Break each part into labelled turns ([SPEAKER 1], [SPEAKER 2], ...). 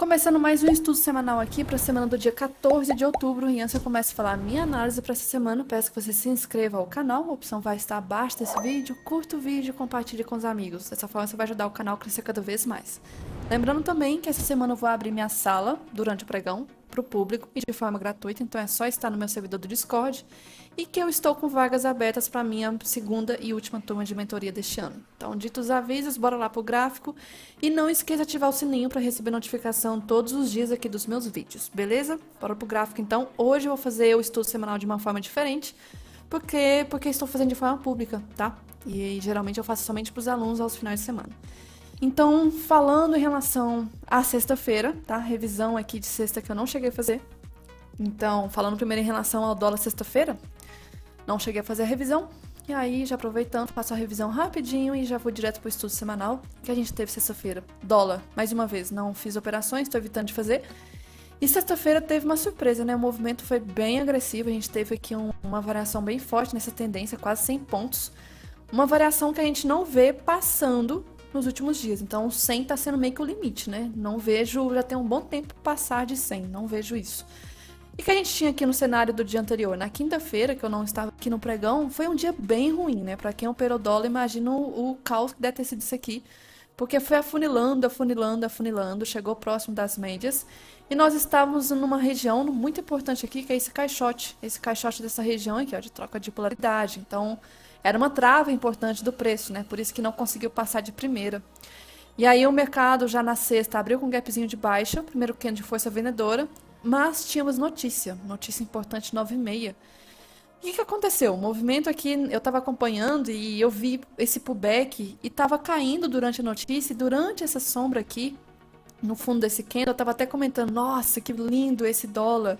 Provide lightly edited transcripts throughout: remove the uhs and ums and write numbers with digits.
[SPEAKER 1] Começando mais um estudo semanal aqui para a semana do dia 14 de outubro. E antes eu começo a falar a minha análise para essa semana, peço que você se inscreva ao canal, a opção vai estar abaixo desse vídeo, curta o vídeo e compartilhe com os amigos. Dessa forma você vai ajudar o canal a crescer cada vez mais. Lembrando também que essa semana eu vou abrir minha sala durante o pregão para o público e de forma gratuita, então é só estar no meu servidor do Discord e que eu estou com vagas abertas para minha segunda e última turma de mentoria deste ano. Então, dito os avisos, bora lá pro gráfico e não esqueça de ativar o sininho para receber notificação todos os dias aqui dos meus vídeos, beleza? Bora pro gráfico então. Hoje eu vou fazer o estudo semanal de uma forma diferente, porque estou fazendo de forma pública, tá? E geralmente eu faço somente para os alunos aos finais de semana. Então, falando em relação à sexta-feira, tá? Revisão aqui de sexta que eu não cheguei a fazer. Então, falando primeiro em relação ao dólar sexta-feira, não cheguei a fazer a revisão. E aí, já aproveitando, faço a revisão rapidinho e já vou direto pro estudo semanal que a gente teve sexta-feira. Dólar, mais uma vez, não fiz operações, estou evitando de fazer. E sexta-feira teve uma surpresa, né? O movimento foi bem agressivo, a gente teve aqui uma variação bem forte nessa tendência, quase 100 pontos. Uma variação que a gente não vê passando nos últimos dias. Então, 100 tá sendo meio que o limite, né? Não vejo, já tem um bom tempo passar de 100, não vejo isso. E que a gente tinha aqui no cenário do dia anterior, na quinta-feira, que eu não estava aqui no pregão, foi um dia bem ruim, né? Pra quem operou dólar, imagina o caos que deve ter sido isso aqui. Porque foi afunilando, afunilando, afunilando, chegou próximo das médias. E nós estávamos numa região muito importante aqui, que é esse caixote dessa região aqui, ó, de troca de polaridade. Então, era uma trava importante do preço, né? Por isso que não conseguiu passar de primeira. E aí o mercado já na sexta abriu com um gapzinho de baixa, primeiro candle de força vendedora, mas tínhamos notícia importante 9h30. O que aconteceu? O movimento aqui, eu estava acompanhando e eu vi esse pullback e estava caindo durante a notícia, e durante essa sombra aqui, no fundo desse candle, eu estava até comentando, nossa, que lindo esse dólar.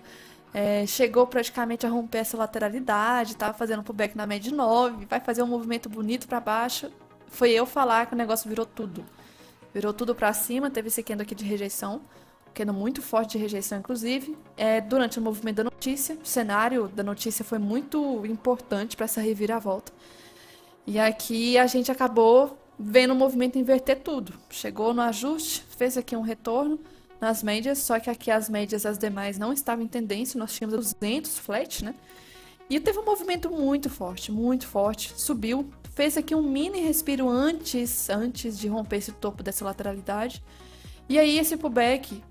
[SPEAKER 1] Chegou praticamente a romper essa lateralidade, estava fazendo pullback na média de 9, vai fazer um movimento bonito para baixo. Foi eu falar que o negócio virou tudo. Virou tudo para cima, teve esse candle aqui de rejeição, um candle muito forte de rejeição, inclusive. Durante o movimento da notícia, o cenário da notícia foi muito importante para essa reviravolta. E aqui a gente acabou vendo o movimento inverter tudo. Chegou no ajuste, fez aqui um retorno nas médias, só que aqui as médias, as demais, não estavam em tendência, nós tínhamos 200 flat, né? E teve um movimento muito forte, subiu, fez aqui um mini respiro antes de romper esse topo dessa lateralidade. E aí esse pullback,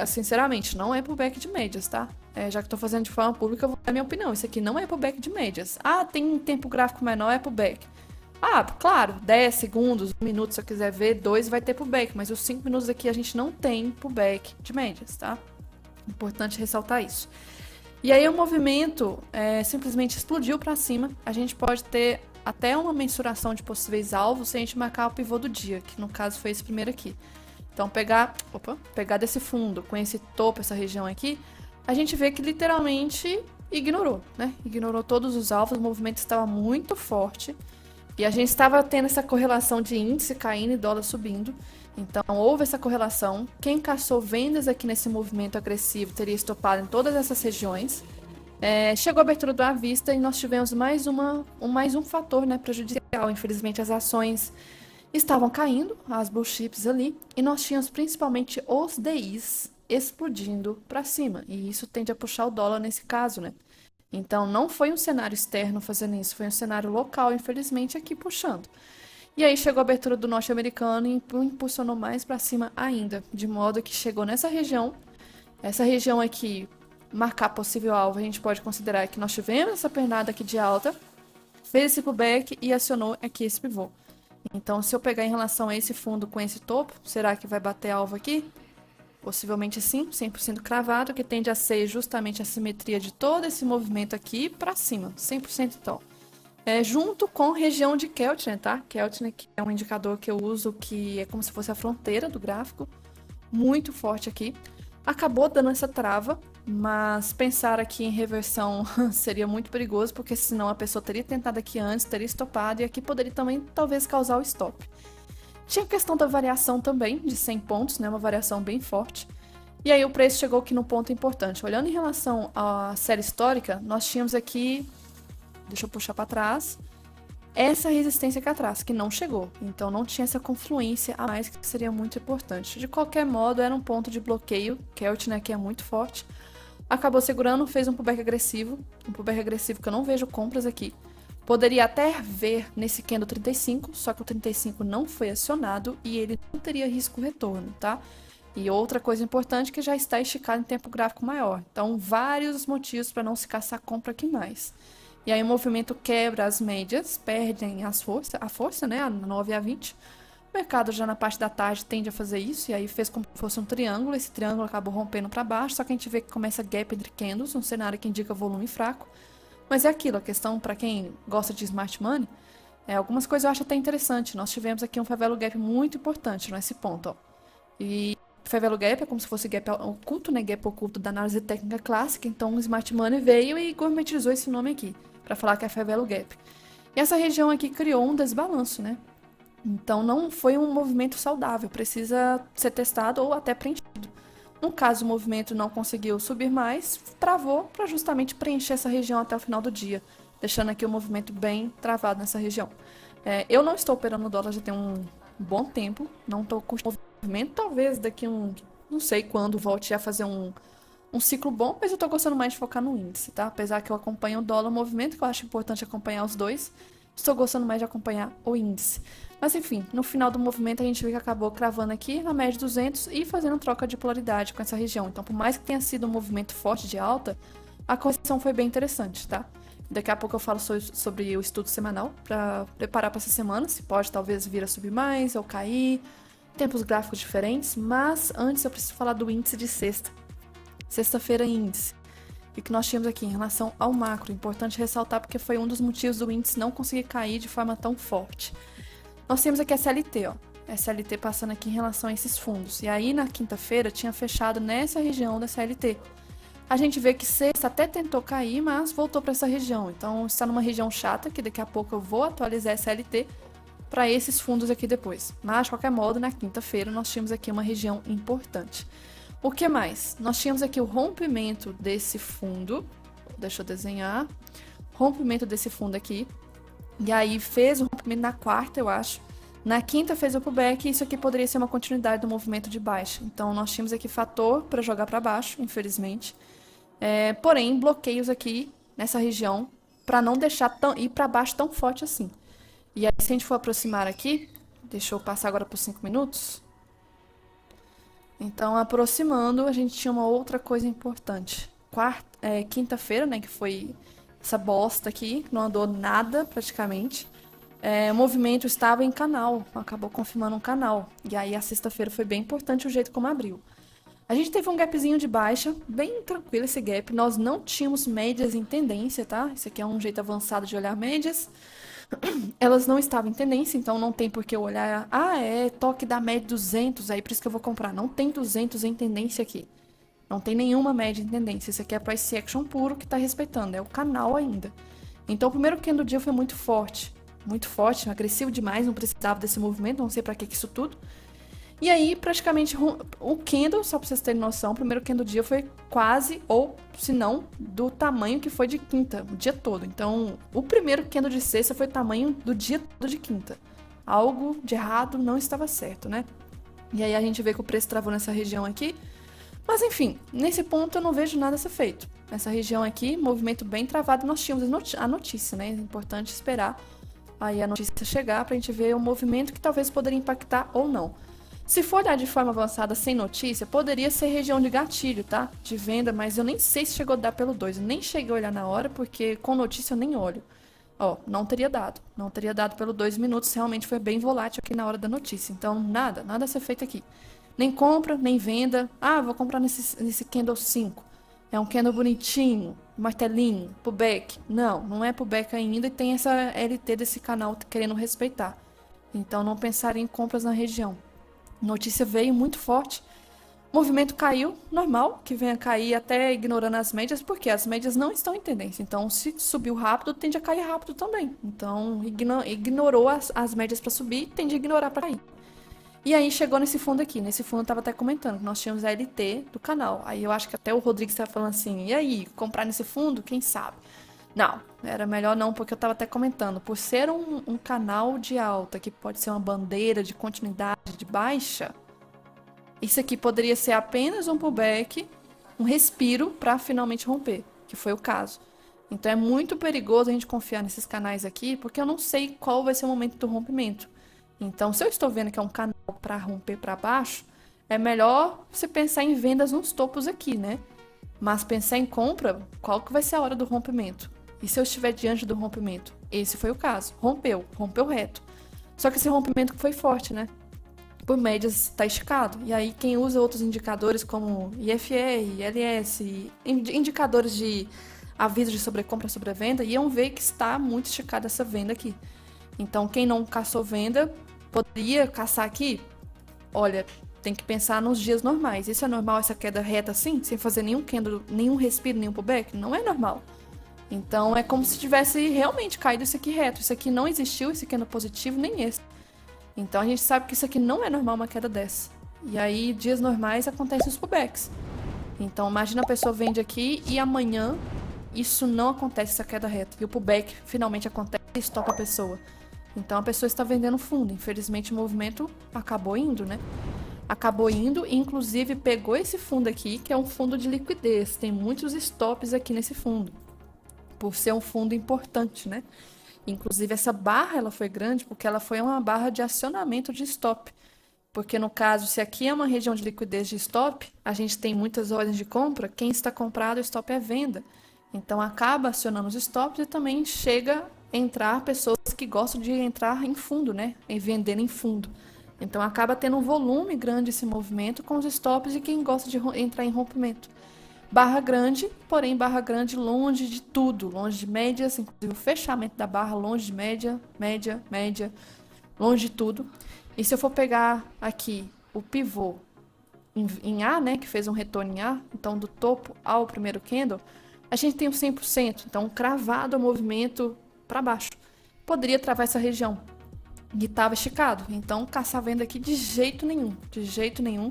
[SPEAKER 1] sinceramente, não é pullback de médias, tá? Já que estou fazendo de forma pública, eu vou dar minha opinião. Isso aqui não é pullback de médias. Ah, tem um tempo gráfico menor, é pullback. Ah, claro, 10 segundos, 1 minuto, se eu quiser ver, 2 vai ter pullback, mas os 5 minutos aqui a gente não tem pullback de médias, tá? Importante ressaltar isso. E aí o movimento simplesmente explodiu para cima. A gente pode ter até uma mensuração de possíveis alvos se a gente marcar o pivô do dia, que no caso foi esse primeiro aqui. Então pegar desse fundo com esse topo, essa região aqui, a gente vê que literalmente ignorou, né? Ignorou todos os alvos, o movimento estava muito forte. E a gente estava tendo essa correlação de índice caindo e dólar subindo. Então, houve essa correlação. Quem caçou vendas aqui nesse movimento agressivo teria estopado em todas essas regiões. Chegou a abertura do à vista e nós tivemos mais um fator, né, prejudicial. Infelizmente, as ações estavam caindo, as blue chips ali, e nós tínhamos principalmente os DIs explodindo para cima. E isso tende a puxar o dólar nesse caso, né? Então, não foi um cenário externo fazendo isso, foi um cenário local, infelizmente, aqui puxando. E aí chegou a abertura do norte-americano e impulsionou mais para cima ainda, de modo que chegou nessa região. Essa região aqui, marcar possível alvo, a gente pode considerar que nós tivemos essa pernada aqui de alta, fez esse pullback e acionou aqui esse pivô. Então, se eu pegar em relação a esse fundo com esse topo, será que vai bater alvo aqui? Possivelmente sim, 100% cravado, que tende a ser justamente a simetria de todo esse movimento aqui para cima, 100% então. Junto com região de Keltner, tá? Keltner, que é um indicador que eu uso, que é como se fosse a fronteira do gráfico, muito forte aqui. Acabou dando essa trava, mas pensar aqui em reversão seria muito perigoso, porque senão a pessoa teria tentado aqui antes, teria estopado, e aqui poderia também talvez causar o stop. Tinha a questão da variação também, de 100 pontos, né? Uma variação bem forte. E aí o preço chegou aqui no ponto importante. Olhando em relação à série histórica, nós tínhamos aqui... Deixa eu puxar para trás. essa resistência aqui atrás, que não chegou. Então não tinha essa confluência a mais, que seria muito importante. De qualquer modo, era um ponto de bloqueio. Kelt, né, que é muito forte. Acabou segurando, fez um pullback agressivo. Um pullback agressivo que eu não vejo compras aqui. Poderia até ver nesse candle 35, só que o 35 não foi acionado e ele não teria risco retorno, tá? E outra coisa importante que já está esticado em tempo gráfico maior. Então, vários motivos para não se caçar compra aqui mais. E aí o movimento quebra as médias, perdem a força, né? A 9 e a 20. O mercado já na parte da tarde tende a fazer isso, e aí fez como se fosse um triângulo. Esse triângulo acabou rompendo para baixo, só que a gente vê que começa gap entre candles, um cenário que indica volume fraco. Mas é aquilo, a questão para quem gosta de smart money, algumas coisas eu acho até interessante. Nós tivemos aqui um favelo gap muito importante nesse ponto, ó. E favelo gap é como se fosse gap oculto, né? Gap oculto da análise técnica clássica. Então o smart money veio e gourmetizou esse nome aqui, para falar que é favelo gap. E essa região aqui criou um desbalanço, né? Então não foi um movimento saudável, precisa ser testado ou até preenchido. No caso, o movimento não conseguiu subir mais, travou para justamente preencher essa região até o final do dia, deixando aqui o movimento bem travado nessa região. Eu não estou operando no dólar já tem um bom tempo, não estou com movimento, talvez daqui não sei quando volte a fazer um ciclo bom, mas eu estou gostando mais de focar no índice, tá? Apesar que eu acompanho o dólar, o movimento, que eu acho importante acompanhar os dois, estou gostando mais de acompanhar o índice. Mas enfim, no final do movimento a gente viu que acabou cravando aqui na média de 200 e fazendo troca de polaridade com essa região. Então, por mais que tenha sido um movimento forte de alta, a correção foi bem interessante, tá? Daqui a pouco eu falo sobre o estudo semanal para preparar para essa semana, se pode talvez vir a subir mais ou cair, tempos gráficos diferentes, mas antes eu preciso falar do índice de sexta. Sexta-feira índice. E que nós tínhamos aqui em relação ao macro. Importante ressaltar porque foi um dos motivos do índice não conseguir cair de forma tão forte. Nós temos aqui a SLT, ó. SLT passando aqui em relação a esses fundos. E aí na quinta-feira tinha fechado nessa região da SLT. A gente vê que sexta até tentou cair, mas voltou para essa região. Então está numa região chata, que daqui a pouco eu vou atualizar a SLT para esses fundos aqui depois. Mas de qualquer modo, na quinta-feira nós tínhamos aqui uma região importante. O que mais? Nós tínhamos aqui o rompimento desse fundo. Deixa eu desenhar. Rompimento desse fundo aqui. E aí fez o rompimento na quarta, eu acho. Na quinta fez o pullback e isso aqui poderia ser uma continuidade do movimento de baixa. Então nós tínhamos aqui fator para jogar para baixo, infelizmente. Porém, bloqueios aqui nessa região para não deixar ir para baixo tão forte assim. E aí se a gente for aproximar aqui, deixa eu passar agora por 5 minutos. Então, aproximando, a gente tinha uma outra coisa importante. Quinta-feira, né, que foi essa bosta aqui, não andou nada praticamente. O movimento estava em canal, acabou confirmando um canal. E aí a sexta-feira foi bem importante o jeito como abriu. A gente teve um gapzinho de baixa, bem tranquilo esse gap. Nós não tínhamos médias em tendência, tá? Esse aqui é um jeito avançado de olhar médias. Elas não estavam em tendência, então não tem por que eu olhar. Toque da média 200, aí por isso que eu vou comprar. Não tem 200 em tendência aqui. Não tem nenhuma média em tendência. Esse aqui é price action puro que está respeitando. É o canal ainda. Então o primeiro candle do dia foi muito forte. Muito forte, agressivo demais. Não precisava desse movimento. Não sei para que isso tudo. E aí, praticamente, o candle, só para vocês terem noção, o primeiro candle do dia foi quase, ou se não, do tamanho que foi de quinta, o dia todo. Então, o primeiro candle de sexta foi o tamanho do dia todo de quinta. Algo de errado não estava certo, né? E aí a gente vê que o preço travou nessa região aqui. Mas enfim, nesse ponto eu não vejo nada a ser feito. Nessa região aqui, movimento bem travado, nós tínhamos a notícia, né? É importante esperar aí a notícia chegar para a gente ver o movimento que talvez poderia impactar ou não. Se for olhar de forma avançada sem notícia, poderia ser região de gatilho, tá? De venda, mas eu nem sei se chegou a dar pelo 2. Eu nem cheguei a olhar na hora, porque com notícia eu nem olho. Ó, não teria dado. Não teria dado pelo 2 minutos, realmente foi bem volátil aqui na hora da notícia. Então, nada a ser feito aqui. Nem compra, nem venda. Vou comprar nesse candle 5. É um candle bonitinho, martelinho, pullback. Não é pullback ainda e tem essa LT desse canal querendo respeitar. Então, não pensar em compras na região. Notícia veio muito forte. Movimento caiu, normal que venha cair até ignorando as médias, porque as médias não estão em tendência. Então, se subiu rápido, tende a cair rápido também. Então, ignorou as médias para subir, tende a ignorar para cair. E aí chegou nesse fundo aqui. Nesse fundo eu estava até comentando que nós tínhamos a LT do canal. Aí eu acho que até o Rodrigues estava falando assim, e aí, comprar nesse fundo? Quem sabe? Não, era melhor não, porque eu tava até comentando. Por ser um canal de alta, que pode ser uma bandeira de continuidade de baixa, isso aqui poderia ser apenas um pullback, um respiro para finalmente romper, que foi o caso. Então é muito perigoso a gente confiar nesses canais aqui, porque eu não sei qual vai ser o momento do rompimento. Então, se eu estou vendo que é um canal para romper para baixo, é melhor você pensar em vendas nos topos aqui, né? Mas pensar em compra, qual que vai ser a hora do rompimento? E se eu estiver diante do rompimento? Esse foi o caso. Rompeu reto. Só que esse rompimento foi forte, né? Por médias está esticado. E aí quem usa outros indicadores como IFR, LS, indicadores de aviso de sobrecompra, sobrevenda, iam ver que está muito esticada essa venda aqui. Então quem não caçou venda, poderia caçar aqui. Olha, tem que pensar nos dias normais. Isso é normal, essa queda reta assim, sem fazer nenhum candle, nenhum respiro, nenhum pullback? Não é normal. Então é como se tivesse realmente caído isso aqui reto. Isso aqui não existiu, esse candle positivo, nem esse. Então a gente sabe que isso aqui não é normal uma queda dessa. E aí, dias normais, acontecem os pullbacks. Então imagina a pessoa vende aqui e amanhã isso não acontece, essa queda reta. E o pullback finalmente acontece e estopa a pessoa. Então a pessoa está vendendo fundo. Infelizmente o movimento acabou indo, né? Acabou indo e inclusive pegou esse fundo aqui, que é um fundo de liquidez. Tem muitos stops aqui nesse fundo, por ser um fundo importante, né? Inclusive essa barra ela foi grande porque ela foi uma barra de acionamento de stop. Porque no caso, se aqui é uma região de liquidez de stop, a gente tem muitas ordens de compra, quem está comprado, o stop é venda. Então acaba acionando os stops e também chega a entrar pessoas que gostam de entrar em fundo, né? E vender em fundo. Então acaba tendo um volume grande esse movimento com os stops de quem gosta de entrar em rompimento. Barra grande, porém barra grande longe de tudo, longe de médias, inclusive o fechamento da barra longe de média, média, longe de tudo. E se eu for pegar aqui o pivô em A, né, que fez um retorno em A, então do topo ao primeiro candle, a gente tem um 100%, então cravado o movimento para baixo. Poderia travar essa região e estava esticado, então caçar venda aqui de jeito nenhum, de jeito nenhum.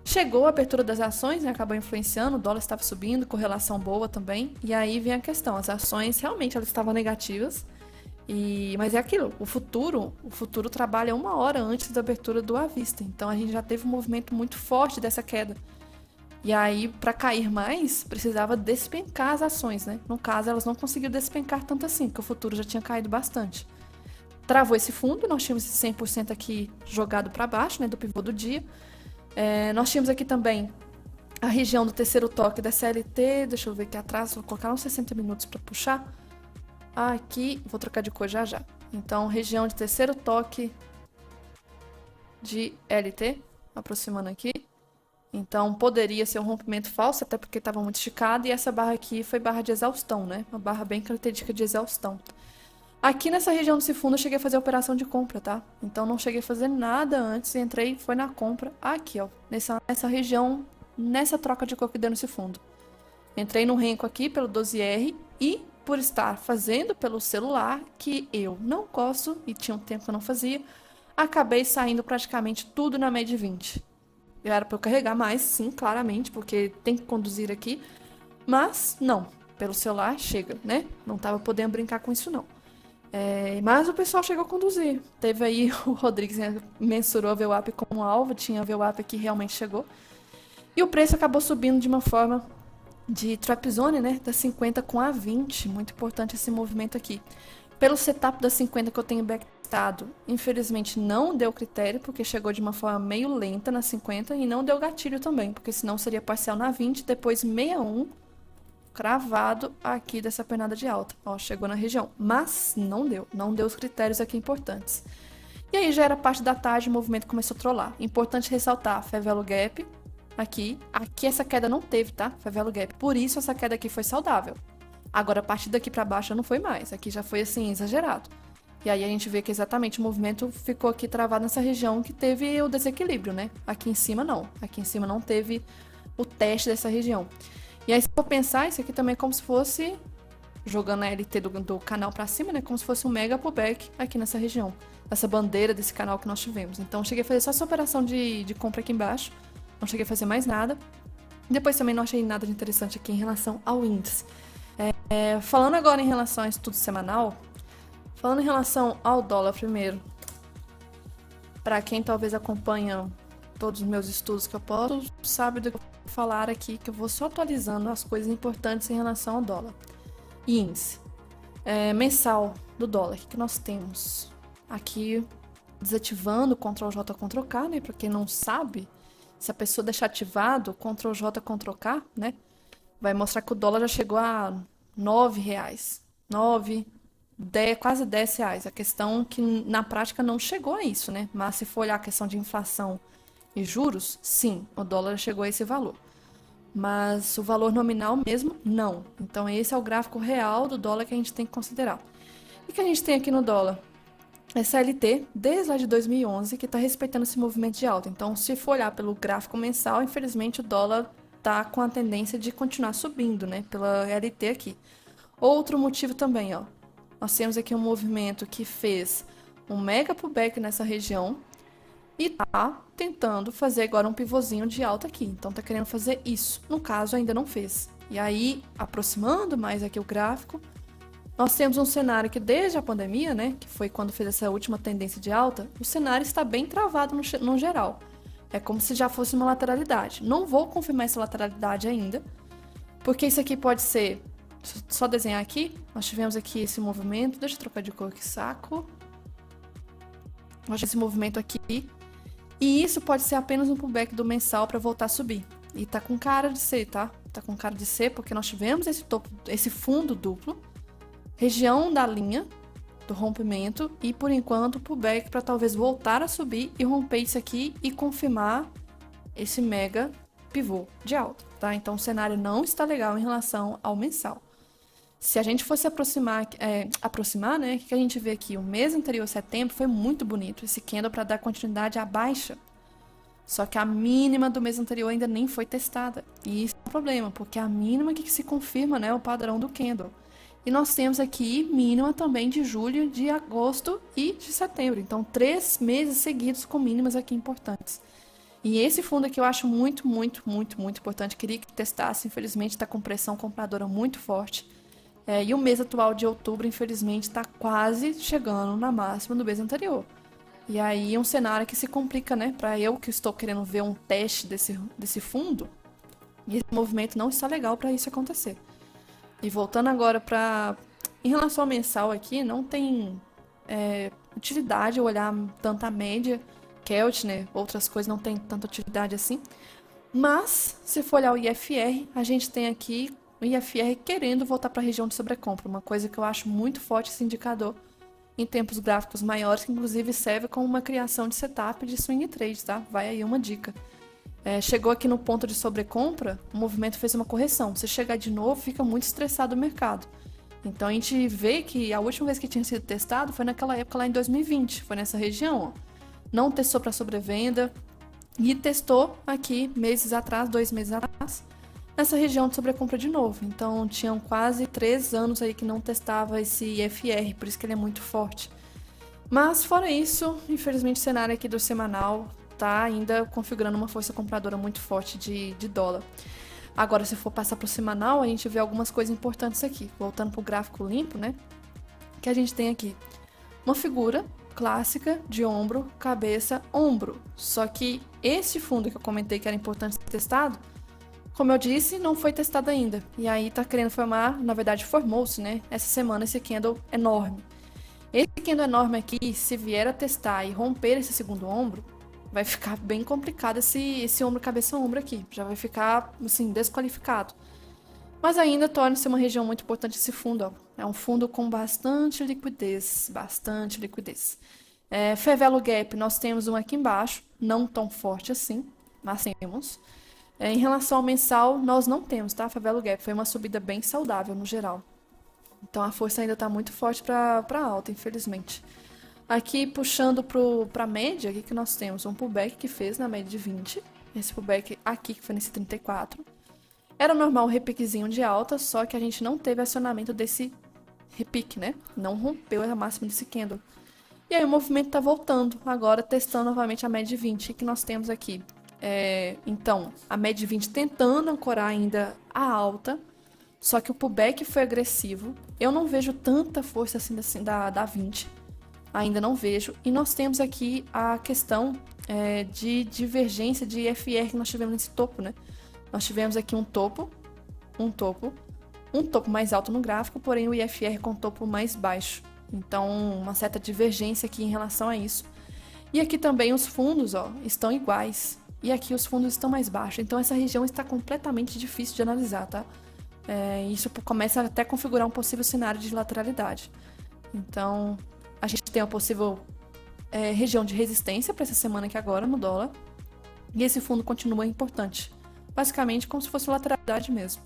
[SPEAKER 1] Chegou a abertura das ações, né, acabou influenciando, o dólar estava subindo, correlação boa também, e aí vem a questão, as ações realmente elas estavam negativas, mas é aquilo, o futuro trabalha 1 hora antes da abertura do à vista, então a gente já teve um movimento muito forte dessa queda. E aí, para cair mais, precisava despencar as ações, né? No caso, elas não conseguiram despencar tanto assim, porque o futuro já tinha caído bastante. Travou esse fundo, nós tínhamos esse 100% aqui jogado para baixo, né, do pivô do dia. Nós tínhamos aqui também a região do terceiro toque da CLT, deixa eu ver aqui atrás, vou colocar uns 60 minutos para puxar. Aqui, vou trocar de cor já já. Então, região de terceiro toque de LT, aproximando aqui. Então, poderia ser um rompimento falso, até porque estava muito esticado, e essa barra aqui foi barra de exaustão, né? Uma barra bem característica de exaustão. Aqui nessa região desse fundo eu cheguei a fazer a operação de compra, tá? Então não cheguei a fazer nada antes, entrei, foi na compra, aqui ó, nessa região, nessa troca de cor que deu nesse fundo. Entrei no renco aqui pelo 12R e por estar fazendo pelo celular, que eu não gosto, e tinha um tempo que eu não fazia, acabei saindo praticamente tudo na média 20. Era para eu carregar mais, sim, claramente, porque tem que conduzir aqui, mas não, pelo celular chega, né? Não tava podendo brincar com isso não. Mas o pessoal chegou a conduzir. Teve aí o Rodrigues, né, mensurou a VWAP como alvo, tinha a VWAP que realmente chegou. E o preço acabou subindo de uma forma de trap zone, né, da 50 com a 20. Muito importante esse movimento aqui. Pelo setup da 50 que eu tenho backtestado, infelizmente não deu critério, porque chegou de uma forma meio lenta na 50 e não deu gatilho também, porque senão seria parcial na 20, depois 61, cravado aqui dessa pernada de alta. Ó, chegou na região, mas não deu os critérios aqui importantes. E aí já era parte da tarde, o movimento começou a trollar. Importante ressaltar, Fair Value Gap, aqui essa queda não teve, tá? Fair Value Gap, por isso essa queda aqui foi saudável. Agora a partir daqui para baixo não foi mais, aqui já foi assim, exagerado. E aí a gente vê que exatamente o movimento ficou aqui travado nessa região que teve o desequilíbrio, né? Aqui em cima não teve o teste dessa região. E aí, se for pensar, isso aqui também é como se fosse, jogando a LT do canal para cima, né? Como se fosse um mega pullback aqui nessa região. Essa bandeira desse canal que nós tivemos. Então, cheguei a fazer só essa operação de compra aqui embaixo. Não cheguei a fazer mais nada. Depois também não achei nada de interessante aqui em relação ao índice. Falando agora em relação ao estudo semanal, falando em relação ao dólar primeiro, para quem talvez acompanha todos os meus estudos que eu posto, sabe do que eu vou falar aqui, que eu vou só atualizando as coisas importantes em relação ao dólar. Índice mensal do dólar, o que nós temos? Aqui, desativando o Ctrl+J, Ctrl+K, né? Para quem não sabe, se a pessoa deixar ativado Ctrl+J, Ctrl+K, né? Vai mostrar que o dólar já chegou a R$ 9. 9, 10, quase R$ 10. A questão que na prática não chegou a isso, né? Mas se for olhar a questão de inflação e juros, sim, o dólar chegou a esse valor. Mas o valor nominal mesmo, não. Então esse é o gráfico real do dólar que a gente tem que considerar. E que a gente tem aqui no dólar? SLT, desde lá de 2011, que está respeitando esse movimento de alta. Então, se for olhar pelo gráfico mensal, infelizmente o dólar tá com a tendência de continuar subindo, né? Pela LT aqui. Outro motivo também, ó. Nós temos aqui um movimento que fez um mega pullback nessa região e tá tentando fazer agora um pivôzinho de alta aqui. Então tá querendo fazer isso. No caso, ainda não fez. E aí, aproximando mais aqui o gráfico, nós temos um cenário que desde a pandemia, né, que foi quando fez essa última tendência de alta, o cenário está bem travado no geral. É como se já fosse uma lateralidade. Não vou confirmar essa lateralidade ainda, porque isso aqui pode ser, só desenhar aqui, nós tivemos aqui esse movimento, deixa eu trocar de cor, que saco. Nós tivemos esse movimento aqui, e isso pode ser apenas um pullback do mensal para voltar a subir. E tá com cara de ser, tá? Tá com cara de ser, porque nós tivemos esse topo, esse fundo duplo, região da linha do rompimento e por enquanto pullback para talvez voltar a subir e romper isso aqui e confirmar esse mega pivô de alta, tá? Então o cenário não está legal em relação ao mensal. Se a gente fosse aproximar, né? O que a gente vê aqui? O mês anterior, setembro, foi muito bonito. Esse candle para dar continuidade à baixa. Só que a mínima do mês anterior ainda nem foi testada. E isso é um problema, porque a mínima que se confirma, né, o padrão do candle. E nós temos aqui mínima também de julho, de agosto e de setembro. Então, 3 meses seguidos com mínimas aqui importantes. E esse fundo aqui eu acho muito, muito, muito, muito importante. Queria que testasse. Infelizmente, está com pressão compradora muito forte. E o mês atual de outubro, infelizmente, está quase chegando na máxima do mês anterior. E aí, um cenário que se complica, né? Para eu que estou querendo ver um teste desse fundo. E esse movimento não está legal para isso acontecer. E voltando agora para... Em relação ao mensal aqui, não tem utilidade eu olhar tanto a média, Keltner, outras coisas não tem tanta utilidade assim. Mas, se for olhar o IFR, a gente tem aqui o IFR querendo voltar para a região de sobrecompra. Uma coisa que eu acho muito forte esse indicador em tempos gráficos maiores, que inclusive serve como uma criação de setup de swing trade, tá? Vai aí uma dica. Chegou aqui no ponto de sobrecompra, o movimento fez uma correção. Se chegar de novo, fica muito estressado o mercado. Então a gente vê que a última vez que tinha sido testado foi naquela época lá em 2020, foi nessa região, ó. Não testou para sobrevenda e testou aqui meses atrás, 2 meses atrás, nessa região de sobrecompra de novo. Então tinham quase 3 anos aí que não testava esse IFR, por isso que ele é muito forte. Mas fora isso, infelizmente o cenário aqui do semanal tá ainda configurando uma força compradora muito forte de dólar. Agora, se for passar para o semanal, a gente vê algumas coisas importantes aqui. Voltando para o gráfico limpo, né? Que a gente tem aqui uma figura clássica de ombro, cabeça, ombro. Só que esse fundo que eu comentei que era importante ser testado, como eu disse, não foi testado ainda. E aí tá querendo formar, na verdade formou-se, né? Essa semana esse candle enorme. Esse candle enorme aqui, se vier a testar e romper esse segundo ombro, vai ficar bem complicado esse ombro, cabeça, ombro aqui. Já vai ficar, assim, desqualificado. Mas ainda torna-se uma região muito importante esse fundo, ó. É um fundo com bastante liquidez, bastante liquidez. Fair Value Gap, nós temos um aqui embaixo, não tão forte assim, mas temos. Em relação ao mensal, nós não temos, tá? Fair Value Gap foi uma subida bem saudável no geral. Então a força ainda está muito forte para alta, infelizmente. Aqui, puxando para a média, aqui que nós temos um pullback que fez na média de 20. Esse pullback aqui, que foi nesse 34. Era normal um repiquezinho de alta, só que a gente não teve acionamento desse repique, né? Não rompeu a máxima desse candle. E aí o movimento está voltando, agora testando novamente a média de 20 que nós temos aqui. Então, a média de 20 tentando ancorar ainda a alta, Só que o pullback foi agressivo. Eu não vejo tanta força assim da 20. Ainda não vejo. E nós temos aqui a questão de divergência de IFR que nós tivemos nesse topo, né? Nós tivemos aqui um topo mais alto no gráfico, porém o IFR com topo mais baixo. Então, uma certa divergência aqui em relação a isso. E aqui também os fundos, ó, estão iguais. E aqui os fundos estão mais baixos. Então, essa região está completamente difícil de analisar, tá? Isso começa até a configurar um possível cenário de lateralidade. Então, a gente tem uma possível região de resistência para essa semana aqui agora no dólar. E esse fundo continua importante. Basicamente, como se fosse lateralidade mesmo.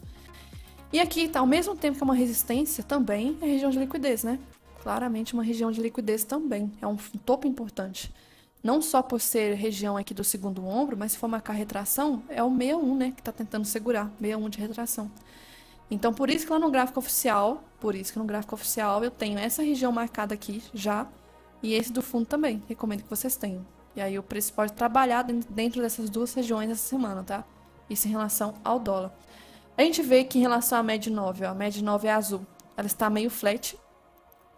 [SPEAKER 1] E aqui, tá, ao mesmo tempo que é uma resistência, também é região de liquidez, né? Claramente uma região de liquidez também. É um topo importante. Não só por ser região aqui do segundo ombro, mas se for marcar retração, é o 61, né? Que está tentando segurar. 61 de retração. Então, por isso que lá no gráfico oficial, eu tenho essa região marcada aqui já, e esse do fundo também. Recomendo que vocês tenham. E aí o preço pode trabalhar dentro dessas duas regiões essa semana, tá? Isso em relação ao dólar. A gente vê que em relação à MED 9, ó, a MED 9 é azul. Ela está meio flat.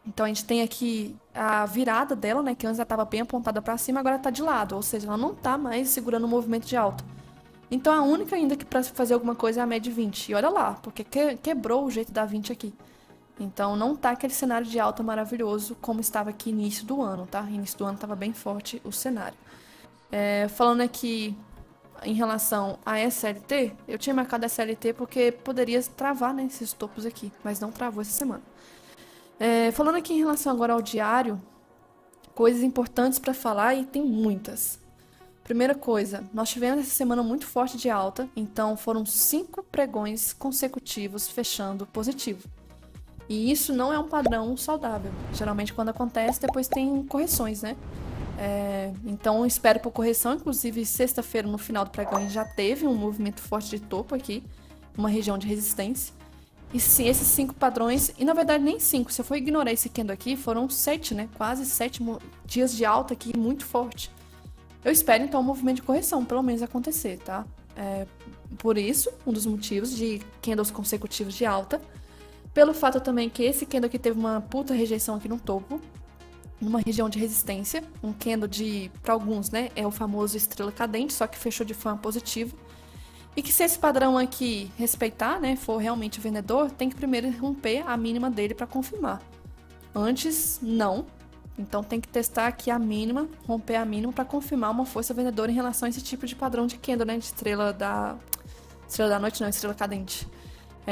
[SPEAKER 1] Então a gente tem aqui a virada dela, né? Que antes ela estava bem apontada para cima, agora está de lado. Ou seja, ela não está mais segurando o movimento de alta. Então a única ainda que para fazer alguma coisa é a MED 20. E olha lá, porque quebrou o jeito da 20 aqui. Então não tá aquele cenário de alta maravilhoso como estava aqui início do ano, tá? Início do ano estava bem forte o cenário. Falando aqui em relação a SLT, eu tinha marcado a SLT porque poderia travar, né, esses topos aqui, mas não travou essa semana. Falando aqui em relação agora ao diário, coisas importantes para falar e tem muitas. Primeira coisa, nós tivemos essa semana muito forte de alta, então foram 5 pregões consecutivos fechando positivo. E isso não é um padrão saudável. Geralmente quando acontece, depois tem correções, né? Então espero por correção, inclusive sexta-feira no final do pregão a gente já teve um movimento forte de topo aqui, uma região de resistência. E sim, esses 5 padrões, e na verdade nem 5, se eu for ignorar esse candle aqui, foram 7, né? Quase 7 dias de alta aqui, muito forte. Eu espero, então, um movimento de correção, pelo menos, acontecer, tá? Por isso, um dos motivos de candles consecutivos de alta. Pelo fato também que esse candle aqui teve uma puta rejeição aqui no topo, numa região de resistência. Um candle de, para alguns, né, é o famoso estrela cadente, só que fechou de forma positiva. E que se esse padrão aqui respeitar, né, for realmente vendedor, tem que primeiro romper a mínima dele para confirmar. Antes, não. Então tem que testar aqui a mínima, romper a mínima para confirmar uma força vendedora em relação a esse tipo de padrão de candle, né? De estrela da noite não, estrela cadente.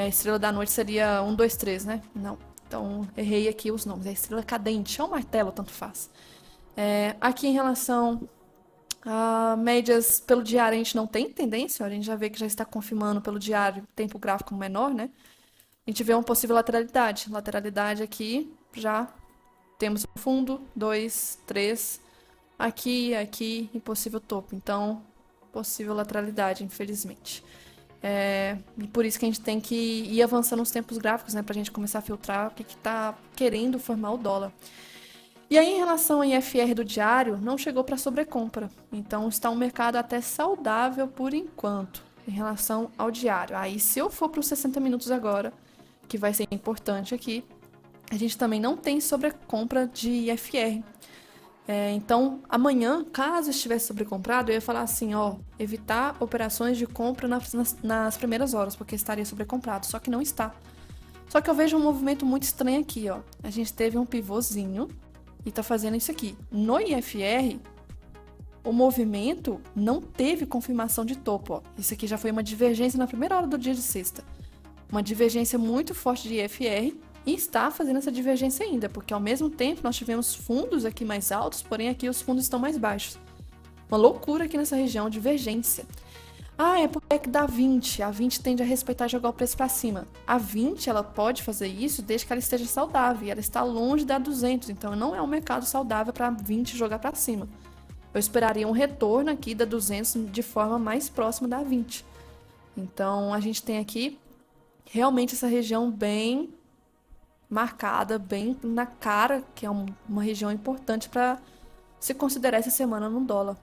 [SPEAKER 1] Estrela da noite seria 1, 2, 3, né? Não. Então errei aqui os nomes. É estrela cadente, ou martelo, tanto faz. Aqui em relação a médias pelo diário, a gente não tem tendência. A gente já vê que já está confirmando pelo diário tempo gráfico menor, né? A gente vê uma possível lateralidade. Lateralidade aqui já temos um fundo, 2, 3, aqui e possível topo. Então, possível lateralidade, infelizmente. E por isso que a gente tem que ir avançando os tempos gráficos, né? Pra gente começar a filtrar o que tá querendo formar o dólar. E aí, em relação ao IFR do diário, não chegou para sobrecompra. Então, está um mercado até saudável por enquanto, em relação ao diário. Aí, se eu for para os 60 minutos agora, que vai ser importante aqui, a gente também não tem sobrecompra de IFR. Então, amanhã, caso estivesse sobrecomprado, eu ia falar assim, ó, evitar operações de compra nas primeiras horas, porque estaria sobrecomprado, só que não está. Só que eu vejo um movimento muito estranho aqui, ó. A gente teve um pivôzinho e tá fazendo isso aqui. No IFR, o movimento não teve confirmação de topo, ó. Isso aqui já foi uma divergência na primeira hora do dia de sexta. Uma divergência muito forte de IFR. E está fazendo essa divergência ainda, porque ao mesmo tempo nós tivemos fundos aqui mais altos, porém aqui os fundos estão mais baixos. Uma loucura aqui nessa região, divergência. É porque é que dá 20. A 20 tende a respeitar e jogar o preço para cima. A 20 ela pode fazer isso desde que ela esteja saudável, e ela está longe da 200, então não é um mercado saudável para 20 jogar para cima. Eu esperaria um retorno aqui da 200 de forma mais próxima da 20. Então a gente tem aqui realmente essa região bem marcada, bem na cara, que é uma região importante para se considerar essa semana no dólar.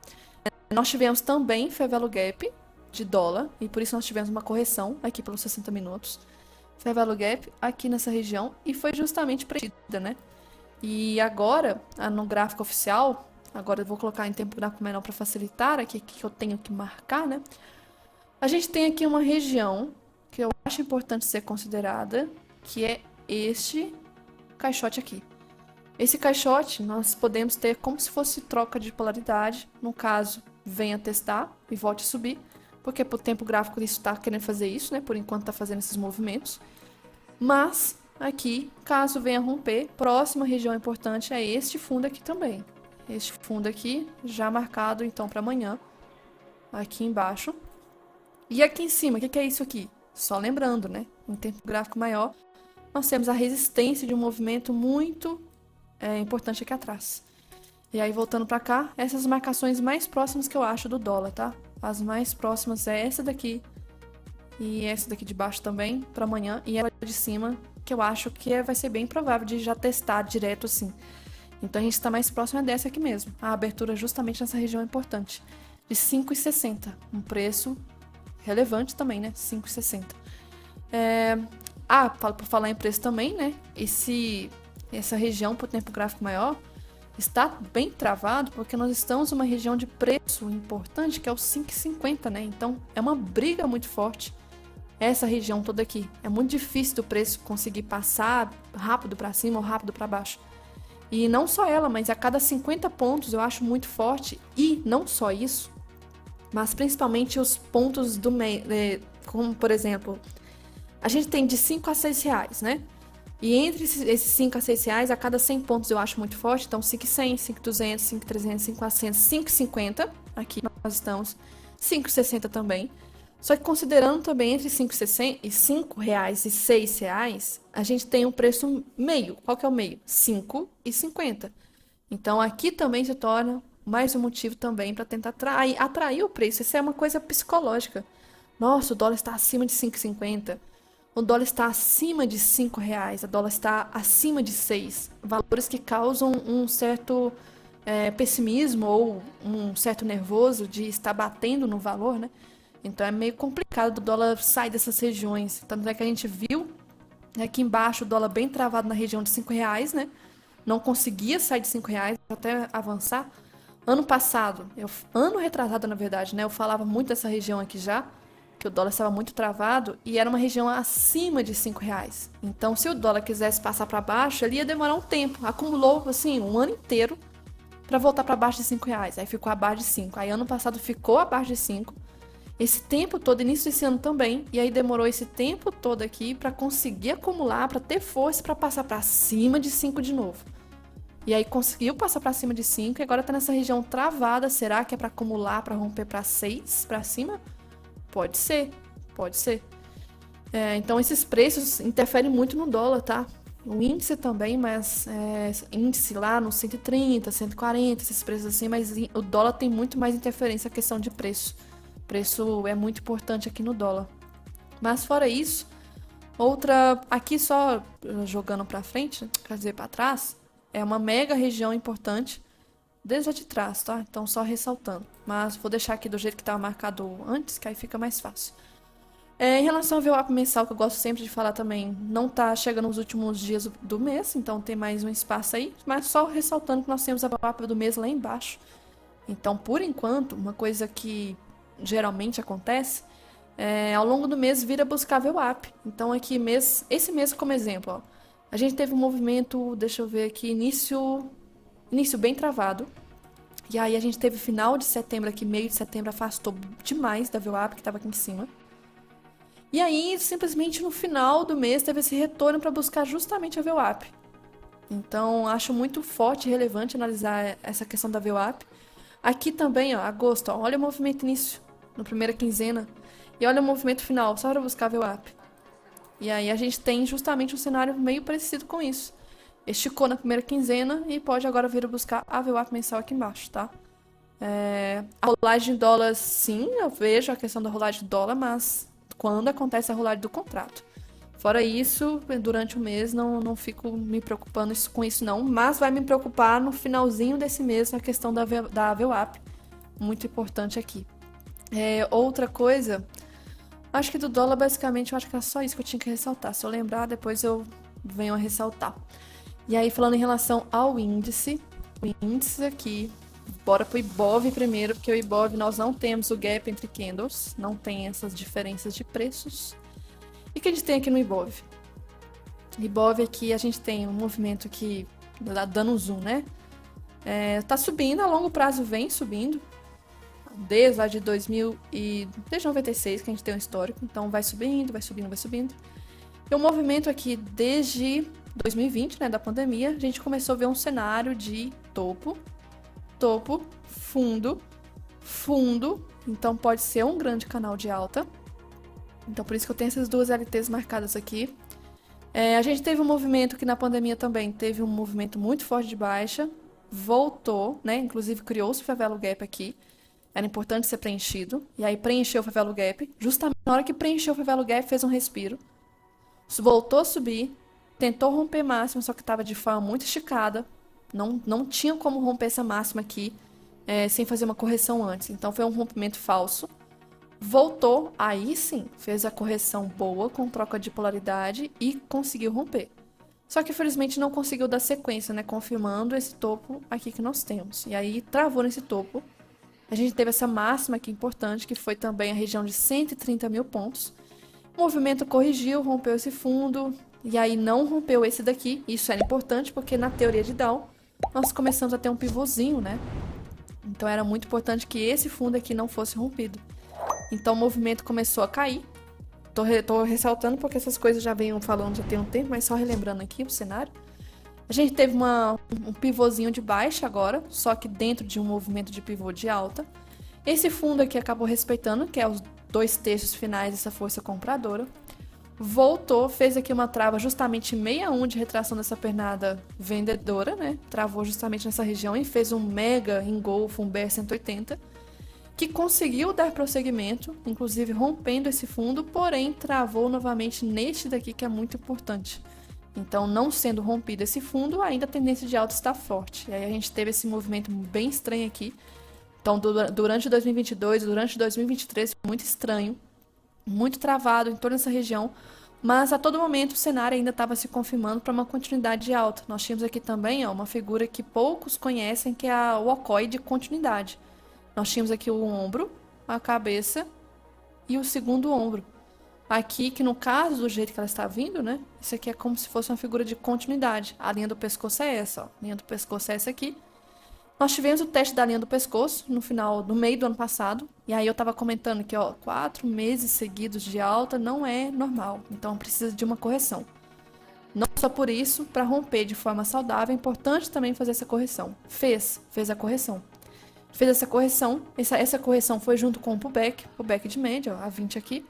[SPEAKER 1] Nós tivemos também Fair Value Gap de dólar, e por isso nós tivemos uma correção aqui pelos 60 minutos. Fair Value Gap aqui nessa região e foi justamente preenchida, né? E agora, no gráfico oficial, agora eu vou colocar em tempo gráfico menor para facilitar aqui que eu tenho que marcar, né? A gente tem aqui uma região que eu acho importante ser considerada, que é este caixote aqui. Esse caixote nós podemos ter como se fosse troca de polaridade. No caso, venha testar e volte a subir, porque por tempo gráfico isso está querendo fazer isso, né? Por enquanto está fazendo esses movimentos. Mas aqui, caso venha romper, próxima região importante é este fundo aqui também. Este fundo aqui, já marcado então para amanhã, aqui embaixo. E aqui em cima, o que é isso aqui? Só lembrando, né? Em tempo gráfico maior, nós temos a resistência de um movimento muito importante aqui atrás. E aí, voltando para cá, essas marcações mais próximas que eu acho do dólar, tá? As mais próximas é essa daqui e essa daqui de baixo também, para amanhã. E ela de cima, que eu acho que vai ser bem provável de já testar direto assim. Então, a gente está mais próximo dessa aqui mesmo. A abertura justamente nessa região importante. De 5,60. Um preço relevante também, né? 5,60. Por falar em preço também, né? Essa região, por tempo gráfico maior, está bem travado porque nós estamos numa região de preço importante que é o 5,50, né? Então é uma briga muito forte essa região toda aqui. É muito difícil do preço conseguir passar rápido para cima ou rápido para baixo. E não só ela, mas a cada 50 pontos eu acho muito forte. E não só isso, mas principalmente os pontos do meio, como por exemplo, a gente tem de 5 a 6 reais, né? E entre esses 5 a 6 reais, a cada 100 pontos eu acho muito forte. Então, 5,100, 5,200, 5,300, 5,400, 5,50. Aqui nós estamos. 5,60 também. Só que considerando também entre 5 reais e 6 reais, a gente tem um preço meio. Qual que é o meio? 5,50. Então, aqui também se torna mais um motivo também para tentar atrair o preço. Isso é uma coisa psicológica. Nossa, o dólar está acima de 5,50. O dólar está acima de 5 reais, o dólar está acima de 6. Valores que causam um certo pessimismo ou um certo nervoso de estar batendo no valor, né? Então é meio complicado o dólar sair dessas regiões. Tanto é que a gente viu aqui embaixo o dólar bem travado na região de 5 reais, né? Não conseguia sair de 5 reais até avançar. Ano passado, ano retrasado na verdade, né? Eu falava muito dessa região aqui já, que o dólar estava muito travado e era uma região acima de 5 reais. Então, se o dólar quisesse passar para baixo, ele ia demorar um tempo. Acumulou, assim, um ano inteiro para voltar para baixo de 5 reais. Aí ficou abaixo de 5. Aí, ano passado, ficou abaixo de 5. Esse tempo todo, início desse ano também. E aí, demorou esse tempo todo aqui para conseguir acumular, para ter força para passar para cima de 5 de novo. E aí, conseguiu passar para cima de 5 e agora está nessa região travada. Será que é para acumular, para romper para 6, para cima? Pode ser, pode ser. Então, esses preços interferem muito no dólar, tá? O índice também, mas índice lá no 130, 140, esses preços assim, mas o dólar tem muito mais interferência a questão de preço. O preço é muito importante aqui no dólar. Mas fora isso, aqui só jogando pra frente, quer dizer, pra trás, é uma mega região importante desde lá de trás, tá? Então, só ressaltando. Mas vou deixar aqui do jeito que estava marcado antes, que aí fica mais fácil. Em relação ao VWAP mensal, que eu gosto sempre de falar também, não tá chegando nos últimos dias do mês, então tem mais um espaço aí. Mas só ressaltando que nós temos a VWAP do mês lá embaixo. Então, por enquanto, uma coisa que geralmente acontece, ao longo do mês vira buscar VWAP. Então, aqui esse mês como exemplo, ó, a gente teve um movimento, deixa eu ver aqui, início bem travado. E aí a gente teve final de setembro aqui, meio de setembro, afastou demais da VWAP que estava aqui em cima. E aí, simplesmente no final do mês, teve esse retorno para buscar justamente a VWAP. Então, acho muito forte e relevante analisar essa questão da VWAP. Aqui também, ó, agosto, ó, olha o movimento início, na primeira quinzena. E olha o movimento final, só para buscar a VWAP. E aí a gente tem justamente um cenário meio parecido com isso. Esticou na primeira quinzena e pode agora vir buscar a VWAP mensal aqui embaixo, tá? A rolagem de dólar, sim, eu vejo a questão da rolagem de dólar, mas quando acontece a rolagem do contrato. Fora isso, durante o mês não fico me preocupando com isso não, mas vai me preocupar no finalzinho desse mês a questão da VWAP, muito importante aqui. Outra coisa, Acho que do dólar, basicamente, eu acho que era só isso que eu tinha que ressaltar. Se eu lembrar, depois eu venho a ressaltar. E aí, falando em relação ao índice, o índice aqui, bora pro Ibov primeiro, porque o Ibov nós não temos o gap entre candles, não tem essas diferenças de preços. E o que a gente tem aqui no Ibov? Ibov aqui, a gente tem um movimento aqui, dando um zoom, né? Tá subindo, a longo prazo vem subindo, desde lá de 2000 e desde 96 que a gente tem um histórico, então vai subindo, vai subindo, vai subindo. E o movimento aqui desde 2020, né, da pandemia, a gente começou a ver um cenário de topo, topo, fundo, fundo, então pode ser um grande canal de alta. Então por isso que eu tenho essas duas LTs marcadas aqui. A gente teve um movimento que na pandemia também teve um movimento muito forte de baixa, voltou, né? Inclusive criou-se o favela gap aqui. Era importante ser preenchido. E aí preencheu o favela gap. Justamente na hora que preencheu o favela gap, fez um respiro. Voltou a subir. Tentou romper máxima, só que estava de forma muito esticada. Não tinha como romper essa máxima aqui sem fazer uma correção antes. Então foi um rompimento falso. Voltou, aí sim, fez a correção boa com troca de polaridade e conseguiu romper. Só que infelizmente não conseguiu dar sequência, né? Confirmando esse topo aqui que nós temos. E aí travou nesse topo. A gente teve essa máxima aqui importante, que foi também a região de 130 mil pontos. O movimento corrigiu, rompeu esse fundo, e aí não rompeu esse daqui. Isso era importante porque na teoria de Dow nós começamos a ter um pivôzinho, né? Então era muito importante que esse fundo aqui não fosse rompido. Então o movimento começou a cair. Tô ressaltando porque essas coisas já venham falando já tem um tempo, mas só relembrando aqui o cenário. A gente teve um pivôzinho de baixa agora, só que dentro de um movimento de pivô de alta. Esse fundo aqui acabou respeitando, que é os 2/3 finais dessa força compradora. Voltou, fez aqui uma trava justamente 61 de retração dessa pernada vendedora, né? Travou justamente nessa região e fez um mega engolfo, um bear 180. Que conseguiu dar prosseguimento, inclusive rompendo esse fundo, porém travou novamente neste daqui que é muito importante. Então, não sendo rompido esse fundo, ainda a tendência de alta está forte. E aí a gente teve esse movimento bem estranho aqui. Então, durante 2022, durante 2023, muito estranho, muito travado em toda essa região, mas a todo momento o cenário ainda estava se confirmando para uma continuidade de alta. Nós tínhamos aqui também uma figura que poucos conhecem, que é o Okoi de continuidade. Nós tínhamos aqui o ombro, a cabeça e o segundo ombro. Aqui, que no caso, do jeito que ela está vindo, né? Isso aqui é como se fosse uma figura de continuidade. A linha do pescoço é essa, ó. A linha do pescoço é essa aqui. Nós tivemos o teste da linha do pescoço no meio do ano passado. E aí eu estava comentando que, 4 meses seguidos de alta não é normal. Então precisa de uma correção. Não só por isso, para romper de forma saudável, é importante também fazer essa correção. Fez a correção. Fez essa correção, essa correção foi junto com o pullback de média, a 20 aqui.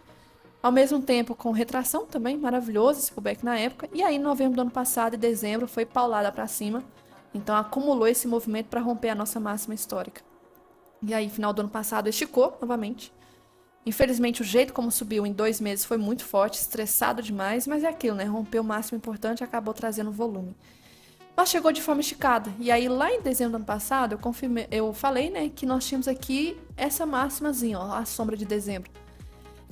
[SPEAKER 1] Ao mesmo tempo com retração também, maravilhoso esse pullback na época. E aí em novembro do ano passado e dezembro foi paulada para cima. Então acumulou esse movimento para romper a nossa máxima histórica. E aí final do ano passado esticou novamente. Infelizmente o jeito como subiu em 2 meses foi muito forte, estressado demais, mas é aquilo, né? Rompeu o máximo importante e acabou trazendo volume. Mas chegou de forma esticada. E aí, lá em dezembro do ano passado, eu falei, né, que nós tínhamos aqui essa máximazinha, a sombra de dezembro.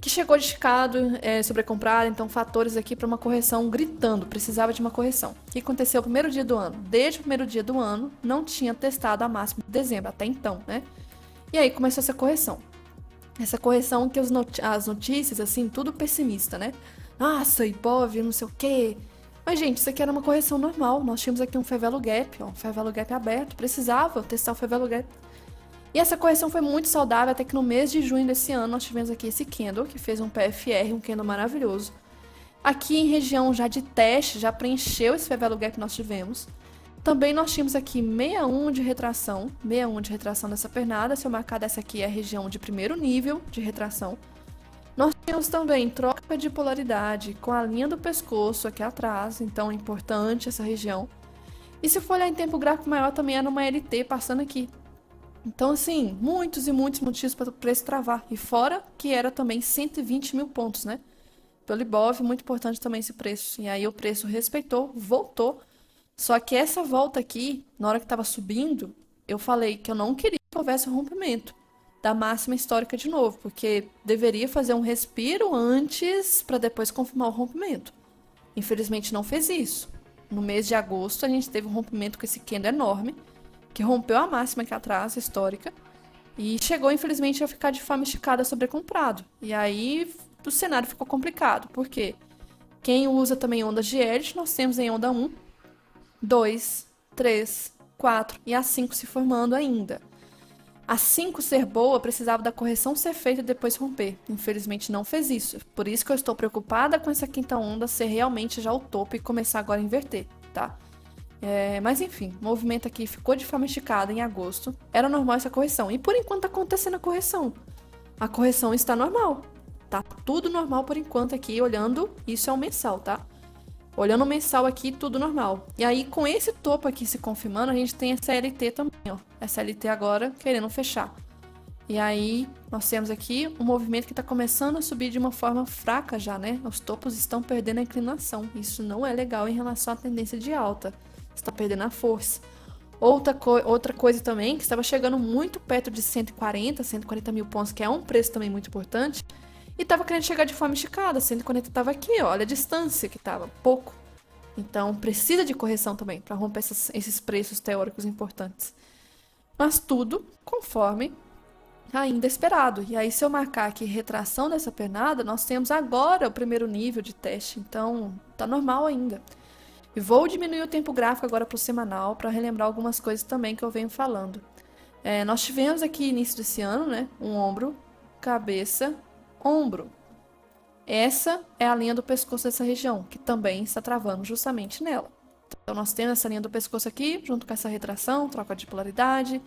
[SPEAKER 1] Que chegou de esticado, sobrecomprado, então fatores aqui para uma correção gritando, precisava de uma correção. O que aconteceu no primeiro dia do ano? Desde o primeiro dia do ano, não tinha testado a máxima de dezembro, até então, né? E aí começou essa correção. Essa correção que as notícias, assim, tudo pessimista, né? Nossa, Ibov, não sei o quê. Mas, gente, isso aqui era uma correção normal. Nós tínhamos aqui um favela gap, um favela gap aberto. Precisava testar o favela gap. E essa correção foi muito saudável, até que no mês de junho desse ano nós tivemos aqui esse candle, que fez um PFR, um candle maravilhoso. Aqui em região já de teste, já preencheu esse favela gap que nós tivemos. Também nós tínhamos aqui 61 de retração dessa pernada. Se eu marcar dessa aqui é a região de primeiro nível de retração. Nós temos também troca de polaridade com a linha do pescoço aqui atrás, então é importante essa região. E se for olhar em tempo gráfico maior, também é numa LT passando aqui. Então, assim, muitos e muitos motivos para o preço travar. E fora que era também 120 mil pontos, né? Pelo Ibov, muito importante também esse preço. E aí o preço respeitou, voltou. Só que essa volta aqui, na hora que estava subindo, eu falei que eu não queria que houvesse um rompimento. da máxima histórica de novo, porque deveria fazer um respiro antes para depois confirmar o rompimento. Infelizmente não fez isso. No mês de agosto a gente teve um rompimento com esse candle enorme, que rompeu a máxima aqui atrás, histórica, e chegou infelizmente a ficar de forma esticada sobrecomprado. E aí o cenário ficou complicado, porque quem usa também ondas de Elliott, nós temos em onda 1, 2, 3, 4 e a 5 se formando ainda. A 5 ser boa, precisava da correção ser feita e depois romper. Infelizmente não fez isso. Por isso que eu estou preocupada com essa quinta onda ser realmente já o topo e começar agora a inverter, tá? Mas enfim, o movimento aqui ficou de forma esticada em agosto. Era normal essa correção. E por enquanto tá acontecendo a correção. A correção está normal. Tá tudo normal por enquanto aqui, olhando. Isso é um mensal, tá? Olhando o mensal aqui, tudo normal. E aí, com esse topo aqui se confirmando, a gente tem essa LT também, ó. Essa LT agora querendo fechar. E aí, nós temos aqui um movimento que está começando a subir de uma forma fraca já, né? Os topos estão perdendo a inclinação. Isso não é legal em relação à tendência de alta. Está perdendo a força. Outra coisa também, que estava chegando muito perto de 140 mil pontos, que é um preço também muito importante, e estava querendo chegar de forma esticada. 140 estava aqui, ó, olha a distância que estava, pouco. Então, precisa de correção também, para romper esses preços teóricos importantes. Mas tudo conforme ainda esperado. E aí, se eu marcar aqui retração dessa pernada, nós temos agora o primeiro nível de teste. Então, tá normal ainda. E vou diminuir o tempo gráfico agora para o semanal, para relembrar algumas coisas também que eu venho falando. Nós tivemos aqui, início desse ano, né, um ombro, cabeça, ombro. Essa é a linha do pescoço dessa região, que também está travando justamente nela. Então, nós temos essa linha do pescoço aqui, junto com essa retração, troca de polaridade.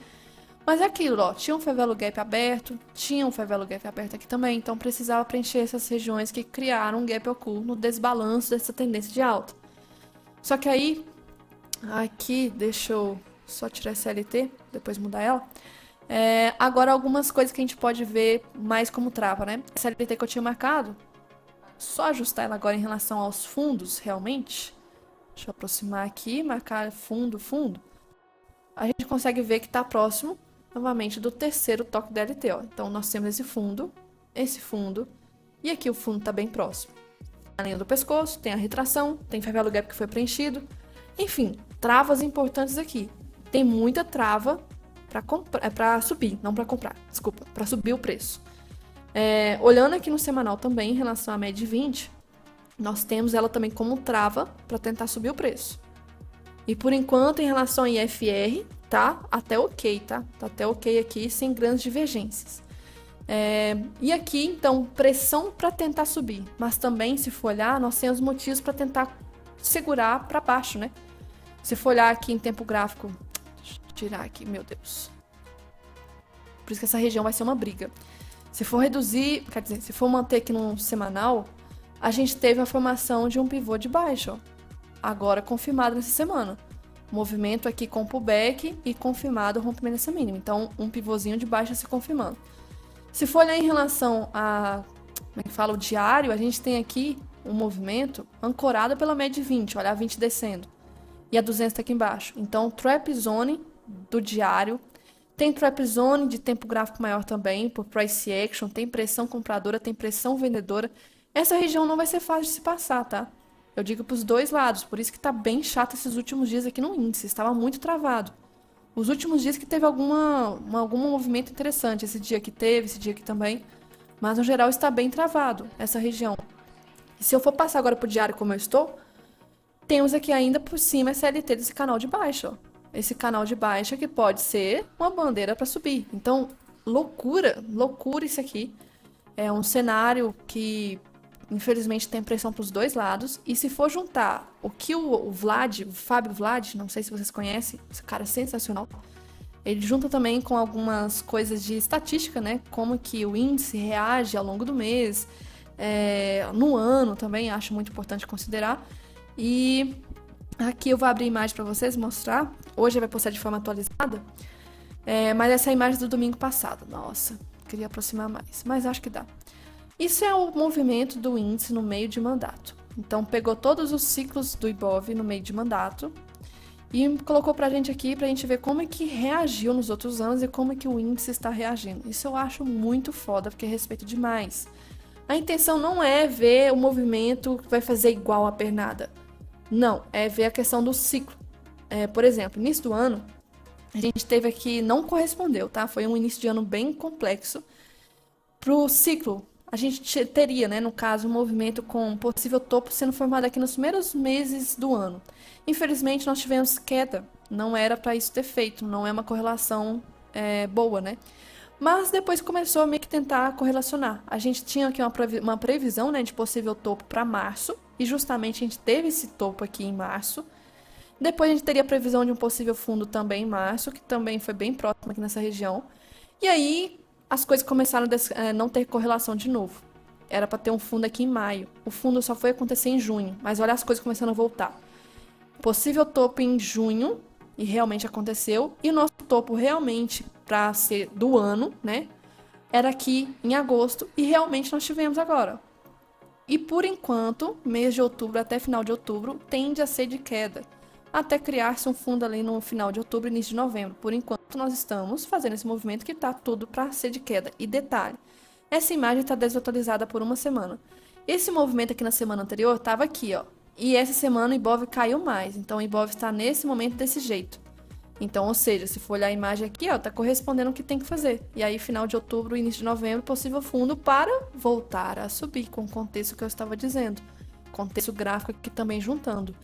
[SPEAKER 1] Mas é aquilo, ó, tinha um favelo gap aberto, tinha um favelo gap aberto aqui também, então precisava preencher essas regiões que criaram um gap oculto no desbalanço dessa tendência de alta. Só que aí, aqui, deixa eu só tirar essa LT, depois mudar ela. Agora algumas coisas que a gente pode ver mais como trava, né? Essa LT que eu tinha marcado, só ajustar ela agora em relação aos fundos, realmente. Deixa eu aproximar aqui, marcar fundo. A gente consegue ver que está próximo, novamente, do terceiro toque da LT, ó. Então, nós temos esse fundo, e aqui o fundo está bem próximo. A linha do pescoço, tem a retração, tem favelo gap que foi preenchido. Enfim, travas importantes aqui. Tem muita trava para subir, não para comprar, desculpa, para subir o preço. Olhando aqui no semanal também, em relação à média 20, nós temos ela também como trava para tentar subir o preço. E por enquanto, em relação ao IFR, tá até ok, tá? Tá até ok aqui, sem grandes divergências. E aqui, então, pressão para tentar subir. Mas também, se for olhar, nós temos motivos para tentar segurar para baixo, né? Se for olhar aqui em tempo gráfico... Deixa eu tirar aqui, meu Deus. Por isso que essa região vai ser uma briga. Se for reduzir, quer dizer, se for manter aqui no semanal, a gente teve a formação de um pivô de baixo, ó. Agora confirmado nessa semana. Movimento aqui com pullback e confirmado o rompimento dessa mínima. Então, um pivôzinho de baixo se confirmando. Se for olhar em relação a, como é que fala, o diário, a gente tem aqui um movimento ancorado pela média 20, olha a 20 descendo. E a 200 está aqui embaixo. Então, trap zone do diário. Tem trap zone de tempo gráfico maior também, por price action. Tem pressão compradora, tem pressão vendedora. Essa região não vai ser fácil de se passar, tá? Eu digo para os dois lados, por isso que tá bem chato esses últimos dias aqui no índice, estava muito travado. Os últimos dias que teve algum movimento interessante, esse dia que teve, esse dia aqui também, mas no geral está bem travado essa região. E se eu for passar agora para o diário como eu estou, temos aqui ainda por cima essa LT desse canal de baixa, ó. Esse canal de baixa que pode ser uma bandeira para subir. Então, loucura isso aqui. É um cenário que infelizmente tem pressão para os dois lados. E se for juntar o que o Fábio Vlad, não sei se vocês conhecem, esse cara é sensacional. Ele junta também com algumas coisas de estatística, né? Como que o índice reage ao longo do mês, no ano também, acho muito importante considerar. E aqui eu vou abrir a imagem para vocês mostrar. Hoje vai postar de forma atualizada. Mas essa é a imagem do domingo passado. Nossa, queria aproximar mais, mas acho que dá. Isso é o movimento do índice no meio de mandato. Então, pegou todos os ciclos do Ibov no meio de mandato E colocou pra gente aqui, pra gente ver como é que reagiu nos outros anos e como é que o índice está reagindo. Isso eu acho muito foda, porque respeito demais. A intenção não é ver o movimento que vai fazer igual a pernada. Não, é ver a questão do ciclo. Por exemplo, início do ano, a gente teve aqui, não correspondeu, tá? Foi um início de ano bem complexo. Pro ciclo, a gente teria, né, no caso, um movimento com possível topo sendo formado aqui nos primeiros meses do ano. Infelizmente, nós tivemos queda. Não era para isso ter feito, não é uma correlação boa, né? Mas depois começou a meio que tentar correlacionar. A gente tinha aqui uma previsão, né, de possível topo para março, e justamente a gente teve esse topo aqui em março. Depois a gente teria a previsão de um possível fundo também em março, que também foi bem próximo aqui nessa região. E aí as coisas começaram a não ter correlação de novo. Era para ter um fundo aqui em maio. O fundo só foi acontecer em junho, mas olha as coisas começando a voltar. Possível topo em junho, e realmente aconteceu. E o nosso topo realmente para ser do ano, né? Era aqui em agosto, e realmente nós tivemos agora. E por enquanto, mês de outubro até final de outubro tende a ser de queda, até criar-se um fundo ali no final de outubro, início de novembro. Por enquanto, nós estamos fazendo esse movimento que está tudo para ser de queda. E detalhe, essa imagem está desatualizada por uma semana. Esse movimento aqui na semana anterior estava aqui, ó. E essa semana o Ibov caiu mais. Então o Ibov está nesse momento desse jeito. Então, ou seja, se for olhar a imagem aqui, ó, tá correspondendo ao que tem que fazer. E aí, final de outubro, início de novembro, possível fundo para voltar a subir, com o contexto que eu estava dizendo. Contexto gráfico aqui também juntando.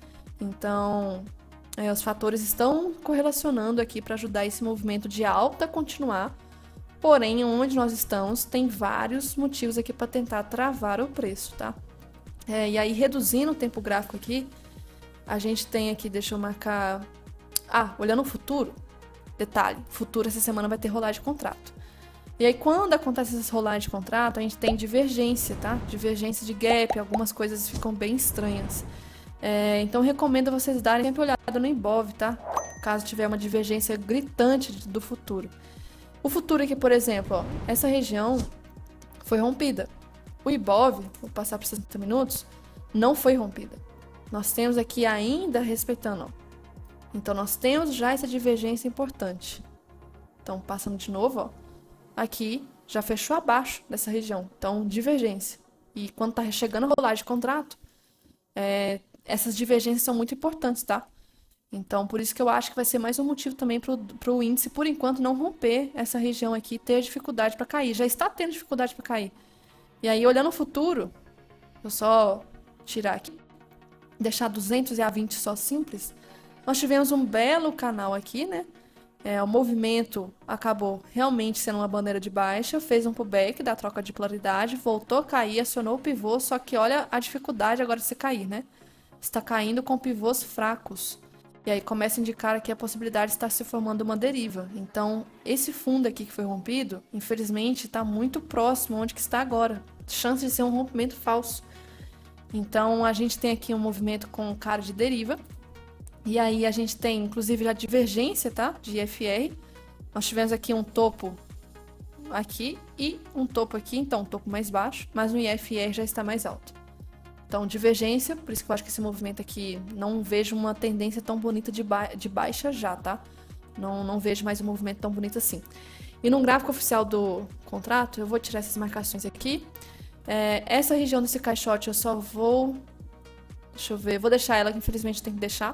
[SPEAKER 1] Então, os fatores estão correlacionando aqui para ajudar esse movimento de alta a continuar. Porém, onde nós estamos, tem vários motivos aqui para tentar travar o preço, tá? E aí, reduzindo o tempo gráfico aqui, a gente tem aqui, deixa eu marcar... olhando o futuro, detalhe, futuro essa semana vai ter rolagem de contrato. E aí, quando acontece essas rolagens de contrato, a gente tem divergência, tá? Divergência de gap, algumas coisas ficam bem estranhas. Então, recomendo vocês darem sempre olhada no Ibov, tá? Caso tiver uma divergência gritante do futuro. O futuro aqui, por exemplo, ó, essa região foi rompida. O Ibov, vou passar para 60 minutos, não foi rompida. Nós temos aqui ainda respeitando, ó. Então, nós temos já essa divergência importante. Então, passando de novo, ó, aqui já fechou abaixo dessa região. Então, divergência. E quando tá chegando a rolagem de contrato, essas divergências são muito importantes, tá? Então, por isso que eu acho que vai ser mais um motivo também para o índice, por enquanto, não romper essa região aqui, ter dificuldade para cair. Já está tendo dificuldade para cair. E aí, olhando o futuro, eu só tirar aqui, deixar 220 só simples, nós tivemos um belo canal aqui, né? O movimento acabou realmente sendo uma bandeira de baixa, fez um pullback da troca de polaridade, voltou a cair, acionou o pivô, só que olha a dificuldade agora de se cair, né? Está caindo com pivôs fracos. E aí começa a indicar aqui a possibilidade de estar se formando uma deriva. Então, esse fundo aqui que foi rompido, infelizmente, está muito próximo onde que está agora. Chance de ser um rompimento falso. Então, a gente tem aqui um movimento com cara de deriva. E aí a gente tem, inclusive, a divergência, tá? De IFR. Nós tivemos aqui um topo aqui e um topo aqui. Então, um topo mais baixo, mas o IFR já está mais alto. Então, divergência, por isso que eu acho que esse movimento aqui, não vejo uma tendência tão bonita de baixa já, tá? Não vejo mais um movimento tão bonito assim. E no gráfico oficial do contrato, eu vou tirar essas marcações aqui. Essa região desse caixote eu só vou... Deixa eu ver, vou deixar ela, que infelizmente tem que deixar.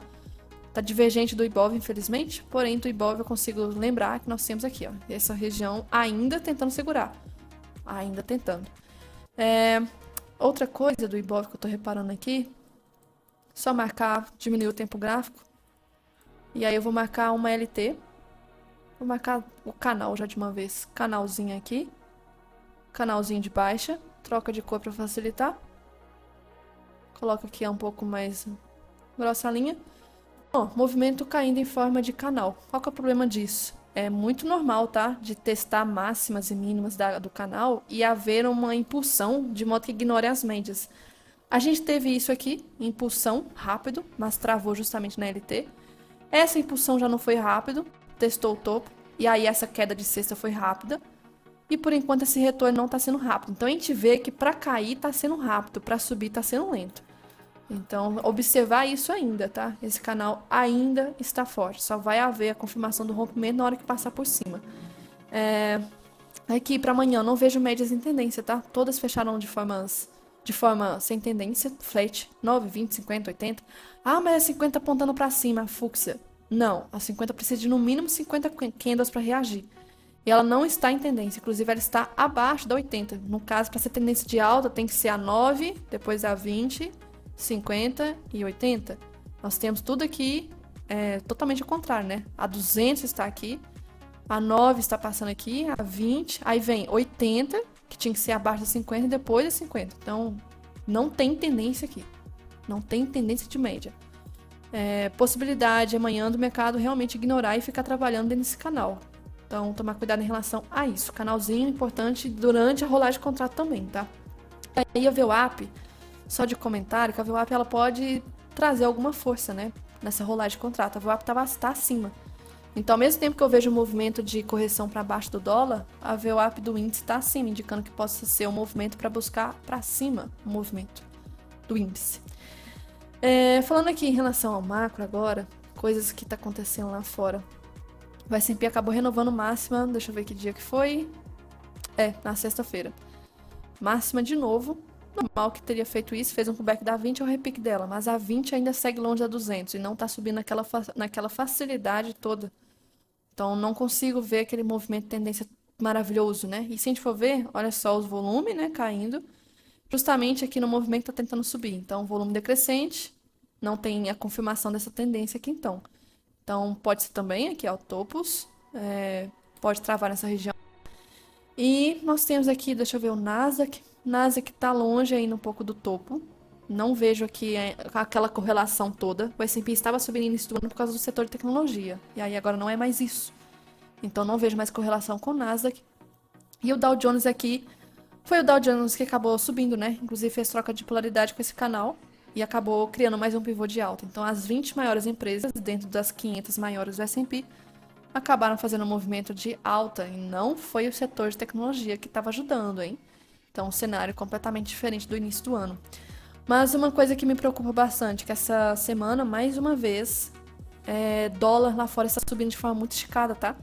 [SPEAKER 1] Tá divergente do Ibov, infelizmente. Porém, do Ibov eu consigo lembrar que nós temos aqui, ó. Essa região ainda tentando segurar. Ainda tentando. Outra coisa do Ibov que eu tô reparando aqui, só marcar, diminuir o tempo gráfico. E aí eu vou marcar uma LT. Vou marcar o canal já de uma vez. Canalzinho aqui. Canalzinho de baixa. Troca de cor para facilitar. Coloco aqui um pouco mais grossa a linha. Bom, movimento caindo em forma de canal. Qual que é o problema disso? É muito normal, tá? De testar máximas e mínimas do canal e haver uma impulsão de modo que ignore as médias. A gente teve isso aqui, impulsão rápido, mas travou justamente na LT. Essa impulsão já não foi rápido, testou o topo, e aí essa queda de sexta foi rápida. E por enquanto esse retorno não está sendo rápido. Então a gente vê que para cair está sendo rápido, para subir está sendo lento. Então, observar isso ainda, tá? Esse canal ainda está forte. Só vai haver a confirmação do rompimento na hora que passar por cima. Aqui para amanhã, eu não vejo médias em tendência, tá? Todas fecharam de forma sem tendência, flat, 9, 20, 50, 80. Ah, mas a 50 apontando para cima, fúcsia. Não, a 50 precisa de no mínimo 50 candles para reagir. E ela não está em tendência, inclusive ela está abaixo da 80. No caso, para ser tendência de alta, tem que ser a 9, depois a 20, 50 e 80. Nós temos tudo aqui totalmente ao contrário, né? A 200 está aqui, a 9 está passando aqui, a 20, aí vem 80, que tinha que ser abaixo da 50 e depois da 50. Então, não tem tendência aqui. Não tem tendência de média. Possibilidade amanhã do mercado realmente ignorar e ficar trabalhando dentro desse canal. Então, tomar cuidado em relação a isso. Canalzinho importante durante a rolagem de contrato também, tá? Aí a VWAP, só de comentário, que a VWAP ela pode trazer alguma força, né? Nessa rolagem de contrato. A VWAP tá acima. Então, ao mesmo tempo que eu vejo um movimento de correção para baixo do dólar, a VWAP do índice está acima, indicando que possa ser um movimento para buscar para cima o movimento do índice. Falando aqui em relação ao macro agora, coisas que tá acontecendo lá fora. O S&P acabou renovando máxima, deixa eu ver que dia que foi. Na sexta-feira. Máxima de novo. Normal que teria feito isso, fez um pullback da 20 ao repique dela, mas a 20 ainda segue longe da 200 e não tá subindo naquela facilidade toda. Então não consigo ver aquele movimento de tendência maravilhoso, né? E se a gente for ver, olha só os volumes, né, caindo. Justamente aqui no movimento tá tentando subir. Então volume decrescente, não tem a confirmação dessa tendência aqui então. Então, pode ser também aqui, ó, topos. Pode travar nessa região. E nós temos aqui, deixa eu ver, o Nasdaq. Nasdaq tá longe ainda um pouco do topo. Não vejo aqui aquela correlação toda. O S&P estava subindo no início do ano por causa do setor de tecnologia. E aí agora não é mais isso. Então, não vejo mais correlação com o Nasdaq. E o Dow Jones aqui, foi o Dow Jones que acabou subindo, né? Inclusive fez troca de polaridade com esse canal. E acabou criando mais um pivô de alta. Então, as 20 maiores empresas, dentro das 500 maiores do S&P, acabaram fazendo um movimento de alta. E não foi o setor de tecnologia que estava ajudando, hein? Então, um cenário completamente diferente do início do ano. Mas uma coisa que me preocupa bastante, que essa semana, mais uma vez, dólar lá fora está subindo de forma muito esticada, tá?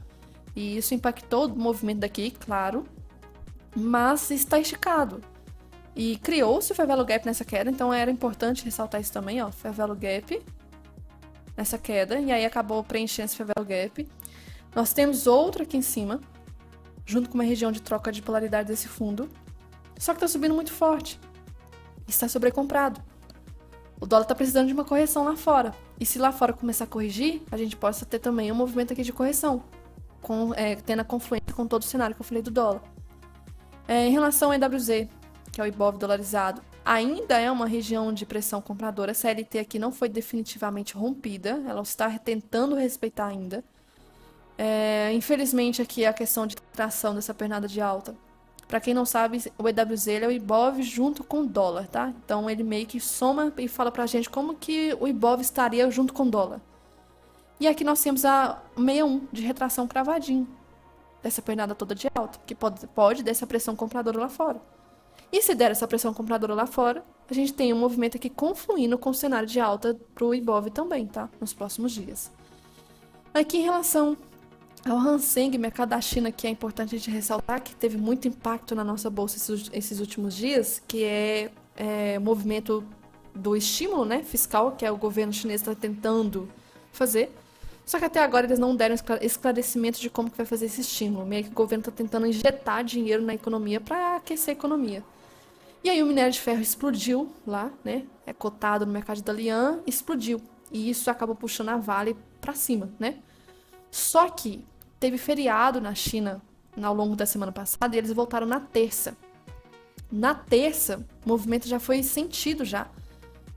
[SPEAKER 1] E isso impactou o movimento daqui, claro, mas está esticado. E criou-se o Fair Value Gap nessa queda, então era importante ressaltar isso também, ó, Fair Value Gap nessa queda, e aí acabou preenchendo esse Fair Value Gap. Nós temos outro aqui em cima, junto com uma região de troca de polaridade desse fundo, só que está subindo muito forte, está sobrecomprado. O dólar está precisando de uma correção lá fora, e se lá fora começar a corrigir, a gente possa ter também um movimento aqui de correção, tendo a confluência com todo o cenário que eu falei do dólar. Em relação ao EWZ, que é o Ibov dolarizado, ainda é uma região de pressão compradora. A CLT aqui não foi definitivamente rompida, ela está tentando respeitar ainda. Infelizmente aqui é a questão de tração dessa pernada de alta. Para quem não sabe, o EWZ é o Ibov junto com o dólar, tá? Então ele meio que soma e fala pra gente como que o Ibov estaria junto com o dólar. E aqui nós temos a 61 de retração cravadinho dessa pernada toda de alta, que pode dessa pressão compradora lá fora. E se der essa pressão compradora lá fora, a gente tem um movimento aqui confluindo com o cenário de alta para o Ibov também, tá? Nos próximos dias. Aqui em relação ao Hang Seng, mercado da China, que é importante a gente ressaltar que teve muito impacto na nossa bolsa esses últimos dias, que é o movimento do estímulo, né, fiscal, que o governo chinês está tentando fazer. Só que até agora eles não deram esclarecimento de como que vai fazer esse estímulo. Meio que o governo está tentando injetar dinheiro na economia para aquecer a economia. E aí o minério de ferro explodiu lá, né? É cotado no mercado de Dalian, explodiu. E isso acabou puxando a Vale para cima, né? Só que teve feriado na China ao longo da semana passada e eles voltaram na terça. Na terça, o movimento já foi sentido já.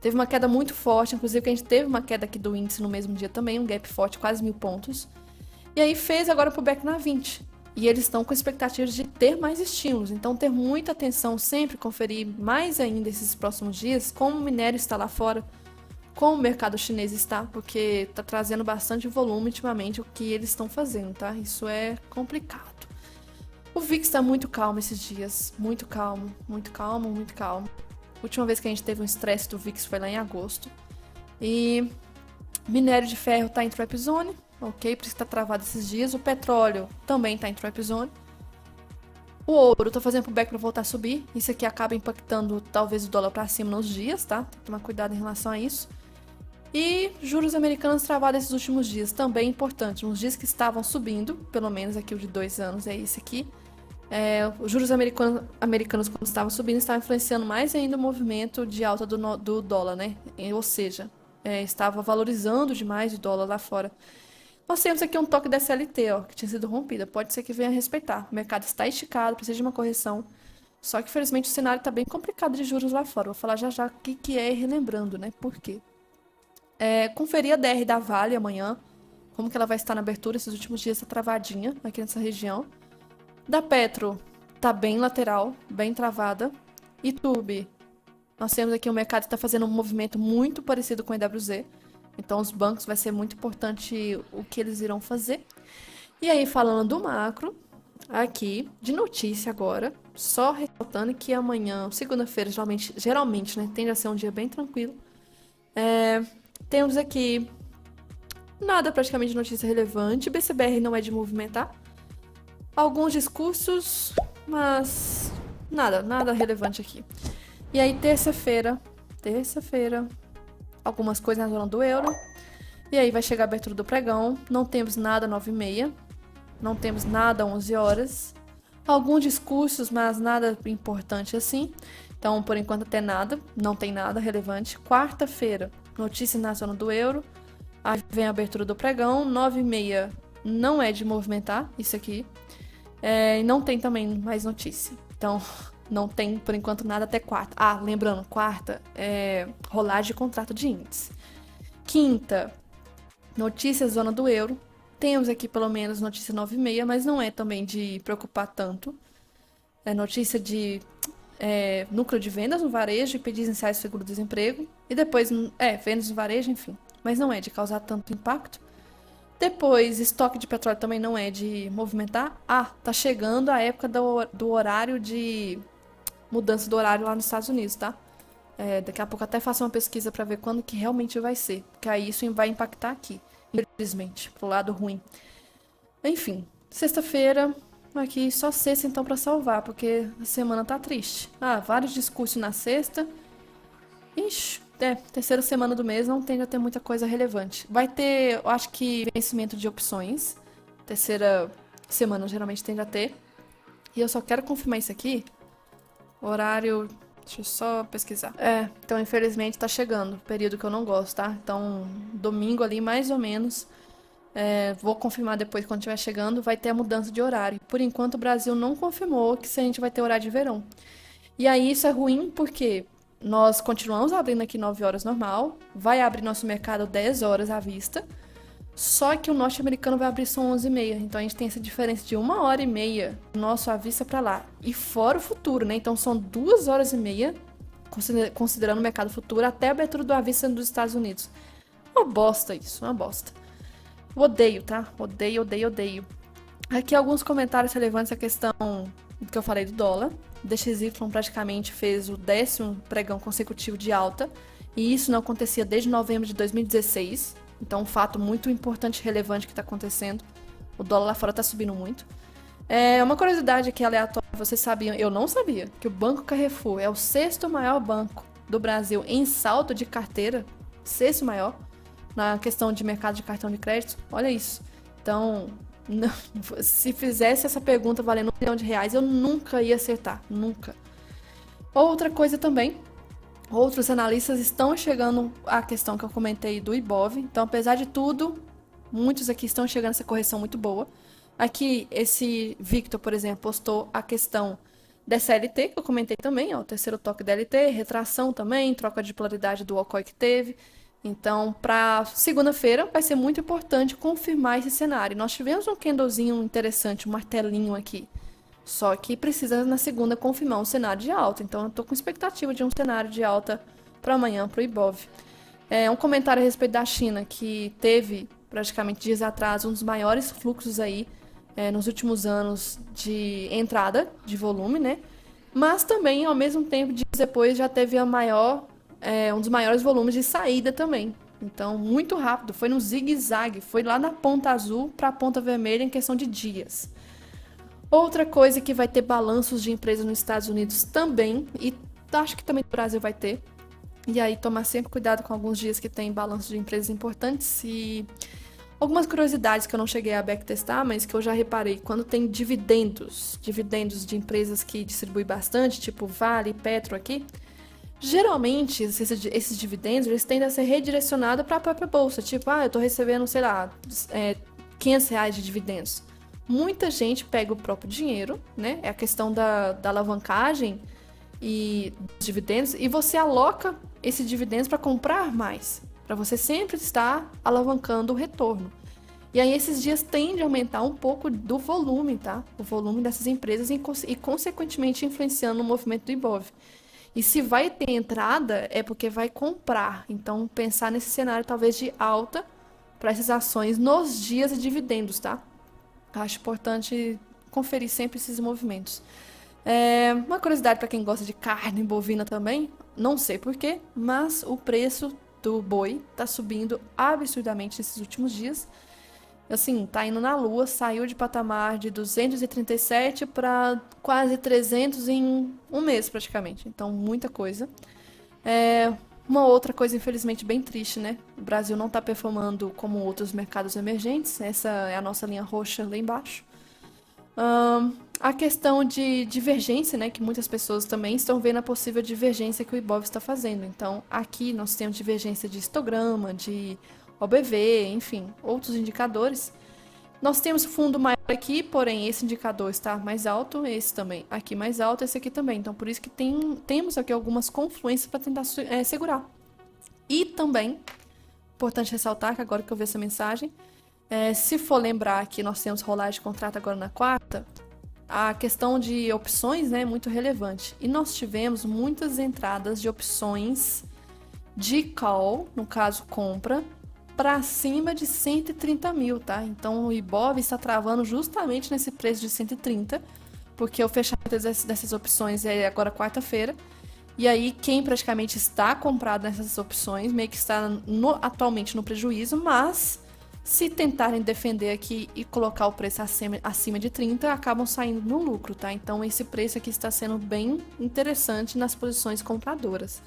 [SPEAKER 1] Teve uma queda muito forte, inclusive que a gente teve uma queda aqui do índice no mesmo dia também, um gap forte, quase 1.000 pontos. E aí fez agora pro back na 20. E eles estão com expectativas de ter mais estímulos. Então, ter muita atenção, sempre conferir mais ainda esses próximos dias, como o minério está lá fora, como o mercado chinês está, porque está trazendo bastante volume ultimamente o que eles estão fazendo, tá? Isso é complicado. O VIX está muito calmo esses dias, muito calmo, muito calmo, muito calmo. Última vez que a gente teve um estresse do VIX foi lá em agosto. E minério de ferro está em trap zone, ok? Por isso que está travado esses dias. O petróleo também está em trap zone. O ouro tá fazendo pullback para voltar a subir. Isso aqui acaba impactando talvez o dólar para cima nos dias, tá? Tem que tomar cuidado em relação a isso. E juros americanos travados esses últimos dias, também importante. Nos dias que estavam subindo, pelo menos aqui o de 2 anos é esse aqui. Os juros americanos quando estavam subindo, estavam influenciando mais ainda o movimento de alta do dólar, né? Ou seja, estava valorizando demais o dólar lá fora. Nós temos aqui um toque da SLT, ó, que tinha sido rompida. Pode ser que venha a respeitar. O mercado está esticado, precisa de uma correção. Só que, infelizmente, o cenário está bem complicado de juros lá fora. Vou falar já já o que é, relembrando, né? Por quê? Conferir a DR da Vale amanhã, como que ela vai estar na abertura. Esses últimos dias está travadinha aqui nessa região. Da Petro, tá bem lateral, bem travada. E Turbi, nós temos aqui o mercado que está fazendo um movimento muito parecido com o EWZ. Então, os bancos vai ser muito importante o que eles irão fazer. E aí, falando do macro, aqui, de notícia agora, só ressaltando que amanhã, segunda-feira, geralmente, né, tende a ser um dia bem tranquilo. Temos aqui nada praticamente de notícia relevante. BCBR não é de movimentar. Alguns discursos, mas nada relevante aqui. E aí, terça-feira, algumas coisas na zona do euro. E aí vai chegar a abertura do pregão. Não temos nada 9h30. Não temos nada 11 horas. Alguns discursos, mas nada importante assim. Então, por enquanto, até nada. Não tem nada relevante. Quarta-feira, notícia na zona do euro. Aí vem a abertura do pregão. 9h30 não é de movimentar. Isso aqui. E não tem também mais notícia. Então, não tem, por enquanto, nada até quarta. Lembrando, quarta é rolagem de contrato de índice. Quinta, notícia zona do euro. Temos aqui pelo menos notícia 9h30, mas não é também de preocupar tanto. É notícia de núcleo de vendas no varejo e pedidos iniciais de seguro-desemprego. E depois, vendas no varejo, enfim. Mas não é de causar tanto impacto. Depois, estoque de petróleo também não é de movimentar. Tá chegando a época do horário de mudança do horário lá nos Estados Unidos, tá? Daqui a pouco até faço uma pesquisa para ver quando que realmente vai ser. Porque aí isso vai impactar aqui, infelizmente, pro lado ruim. Enfim, sexta-feira, aqui só sexta então para salvar, porque a semana tá triste. Vários discursos na sexta. Ixi, terceira semana do mês não tende a ter muita coisa relevante. Vai ter, eu acho que, vencimento de opções. Terceira semana geralmente tende a ter. E eu só quero confirmar isso aqui. Horário, deixa eu só pesquisar. Então infelizmente tá chegando, período que eu não gosto, tá? Então domingo ali mais ou menos, vou confirmar depois quando estiver chegando, vai ter a mudança de horário. Por enquanto o Brasil não confirmou que se a gente vai ter horário de verão. E aí isso é ruim porque nós continuamos abrindo aqui 9 horas normal, vai abrir nosso mercado 10 horas à vista, só que o norte-americano vai abrir só 11h30, então a gente tem essa diferença de 1h30 nosso à vista para lá, e fora o futuro, né? Então são 2h30, considerando o mercado futuro, até a abertura do à vista dos Estados Unidos. Uma bosta isso, uma bosta. Odeio, tá? Odeio. Aqui alguns comentários relevantes à questão que eu falei do dólar. DXY praticamente fez o 10º pregão consecutivo de alta, e isso não acontecia desde novembro de 2016. Então, um fato muito importante e relevante que está acontecendo. O dólar lá fora está subindo muito. Uma curiosidade aqui aleatória, vocês sabiam, eu não sabia, que o Banco Carrefour é o 6º maior banco do Brasil em saldo de carteira, 6º maior, na questão de mercado de cartão de crédito. Olha isso. Então, se fizesse essa pergunta valendo R$1 bilhão, eu nunca ia acertar, nunca. Outra coisa também, outros analistas estão chegando à questão que eu comentei do Ibov. Então, apesar de tudo, muitos aqui estão chegando a essa correção muito boa. Aqui, esse Victor, por exemplo, postou a questão dessa LT, que eu comentei também, o terceiro toque da LT, retração também, troca de polaridade do Okoi que teve. Então, para segunda-feira, vai ser muito importante confirmar esse cenário. Nós tivemos um candlezinho interessante, um martelinho aqui. Só que precisa, na segunda, confirmar um cenário de alta. Então, eu estou com expectativa de um cenário de alta para amanhã, para o Ibov. Um comentário a respeito da China, que teve, praticamente dias atrás, um dos maiores fluxos aí nos últimos anos de entrada de volume, né? Mas também, ao mesmo tempo, de depois já teve um dos maiores volumes de saída também. Então, muito rápido, foi no zigue-zague, foi lá na ponta azul para a ponta vermelha em questão de dias. Outra coisa que vai ter balanços de empresas nos Estados Unidos também, e acho que também no Brasil vai ter. E aí, tomar sempre cuidado com alguns dias que tem balanços de empresas importantes e algumas curiosidades que eu não cheguei a backtestar, mas que eu já reparei. Quando tem dividendos de empresas que distribuem bastante, tipo Vale, Petro aqui, geralmente esses dividendos eles tendem a ser redirecionados para a própria bolsa. Tipo, eu tô recebendo, sei lá, R$ 500 de dividendos. Muita gente pega o próprio dinheiro, né? É a questão da alavancagem e dos dividendos, e você aloca esses dividendos para comprar mais, para você sempre estar alavancando o retorno. E aí esses dias tende a aumentar um pouco do volume, tá? O volume dessas empresas e consequentemente influenciando o movimento do Ibov. E se vai ter entrada, é porque vai comprar. Então, pensar nesse cenário talvez de alta para essas ações nos dias de dividendos, tá? Acho importante conferir sempre esses movimentos. Uma curiosidade para quem gosta de carne bovina também, não sei porquê, mas o preço do boi tá subindo absurdamente nesses últimos dias. Assim, tá indo na lua, saiu de patamar de 237 para quase 300 em um mês praticamente. Então, muita coisa. Uma outra coisa, infelizmente, bem triste, né? O Brasil não tá performando como outros mercados emergentes. Essa é a nossa linha roxa lá embaixo. A questão de divergência, né? Que muitas pessoas também estão vendo a possível divergência que o Ibov está fazendo. Então, aqui nós temos divergência de histograma, de OBV, enfim, outros indicadores. Nós temos fundo maior aqui, porém esse indicador está mais alto, esse também aqui mais alto, esse aqui também. Então, por isso que temos aqui algumas confluências para tentar segurar. E também, importante ressaltar que agora que eu vi essa mensagem, se for lembrar que nós temos rolagem de contrato agora na quarta, a questão de opções, né, é muito relevante. E nós tivemos muitas entradas de opções de call, no caso compra, para cima de 130 mil, tá? Então o Ibov está travando justamente nesse preço de 130, porque o fechamento dessas opções é agora quarta-feira. E aí quem praticamente está comprado nessas opções meio que está atualmente no prejuízo, mas se tentarem defender aqui e colocar o preço acima de 30, acabam saindo no lucro, tá? Então esse preço aqui está sendo bem interessante nas posições compradoras.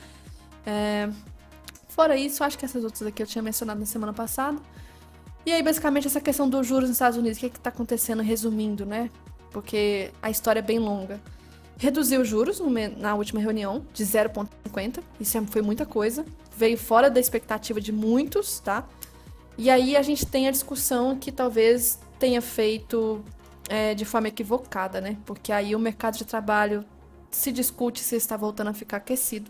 [SPEAKER 1] Fora isso, acho que essas outras aqui eu tinha mencionado na semana passada. E aí, basicamente, essa questão dos juros nos Estados Unidos, o que está acontecendo, resumindo, né? Porque a história é bem longa. Reduziu os juros na última reunião de 0,50, isso foi muita coisa. Veio fora da expectativa de muitos, tá? E aí a gente tem a discussão que talvez tenha feito de forma equivocada, né? Porque aí o mercado de trabalho se discute se está voltando a ficar aquecido.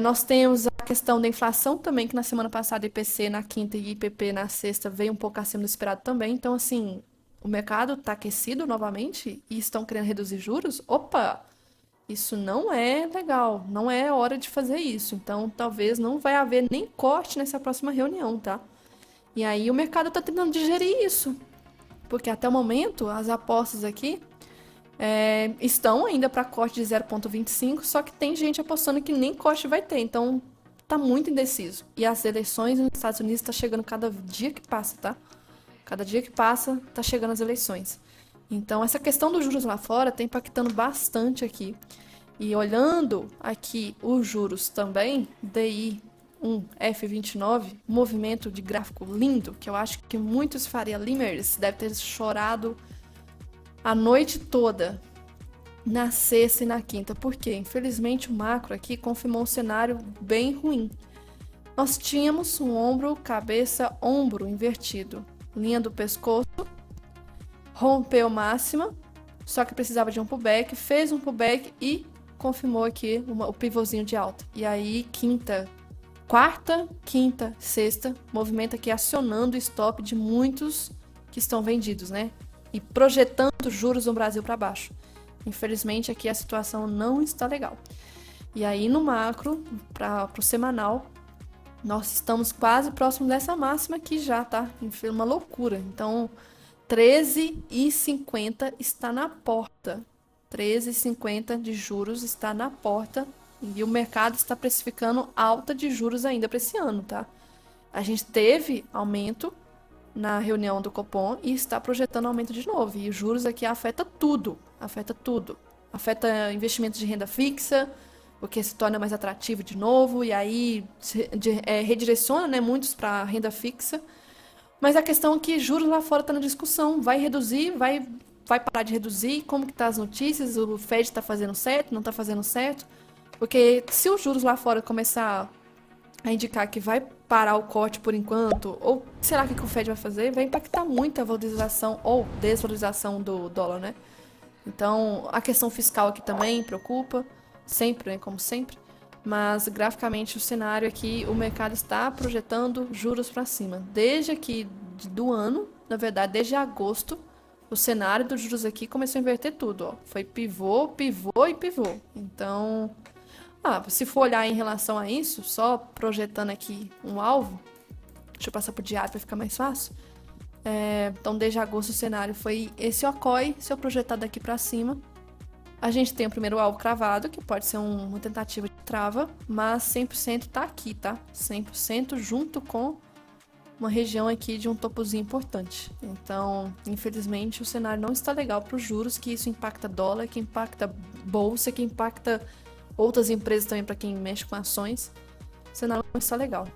[SPEAKER 1] Nós temos a questão da inflação também, que na semana passada IPC na quinta e IPP na sexta veio um pouco acima do esperado também. Então, assim, o mercado está aquecido novamente e estão querendo reduzir juros. Opa, isso não é legal, não é hora de fazer isso. Então, talvez não vai haver nem corte nessa próxima reunião, tá? E aí o mercado está tentando digerir isso, porque até o momento as apostas aqui estão ainda para corte de 0,25, só que tem gente apostando que nem corte vai ter, então tá muito indeciso. E as eleições nos Estados Unidos tá chegando cada dia que passa, tá? Cada dia que passa, tá chegando as eleições. Então essa questão dos juros lá fora tá impactando bastante aqui. E olhando aqui os juros também, DI 1F29, movimento de gráfico lindo, que eu acho que muitos Faria Limers devem ter chorado a noite toda, na sexta e na quinta. Por quê? Infelizmente o macro aqui confirmou um cenário bem ruim. Nós tínhamos um ombro, cabeça, ombro invertido. Linha do pescoço, rompeu máxima, só que precisava de um pullback, fez um pullback e confirmou aqui o pivôzinho de alta. E aí, quarta, quinta, sexta, movimento aqui acionando o stop de muitos que estão vendidos, né? E projetando juros no Brasil para baixo. Infelizmente, aqui a situação não está legal. E aí, no macro, para o semanal, nós estamos quase próximo dessa máxima aqui já, tá? Uma loucura. Então, 13,50 está na porta. 13,50 de juros está na porta e o mercado está precificando alta de juros ainda para esse ano, tá? A gente teve aumento na reunião do Copom e está projetando aumento de novo. E os juros aqui afeta tudo, afeta tudo. Afeta investimentos de renda fixa, porque se torna mais atrativo de novo, e aí redireciona, né, muitos para renda fixa. Mas a questão é que juros lá fora está na discussão. Vai reduzir, vai parar de reduzir? Como que tá as notícias? O Fed está fazendo certo? Não está fazendo certo? Porque se os juros lá fora começar a indicar que vai parar o corte por enquanto, ou será que o Fed vai fazer? Vai impactar muito a valorização ou desvalorização do dólar, né? Então, a questão fiscal aqui também preocupa, sempre, né, como sempre. Mas, graficamente, o cenário aqui, o mercado está projetando juros para cima. Desde aqui do ano, na verdade, desde agosto, o cenário dos juros aqui começou a inverter tudo, ó. Foi pivô, pivô e pivô. Então, se for olhar em relação a isso, só projetando aqui um alvo, deixa eu passar pro diário para ficar mais fácil. Então, desde agosto, o cenário foi esse OCOI, se eu projetar daqui para cima. A gente tem o primeiro alvo cravado, que pode ser uma tentativa de trava, mas 100% tá aqui, tá? 100% junto com uma região aqui de um topozinho importante. Então, infelizmente, o cenário não está legal para os juros, que isso impacta dólar, que impacta bolsa, que impacta outras empresas também para quem mexe com ações. O cenário não está legal.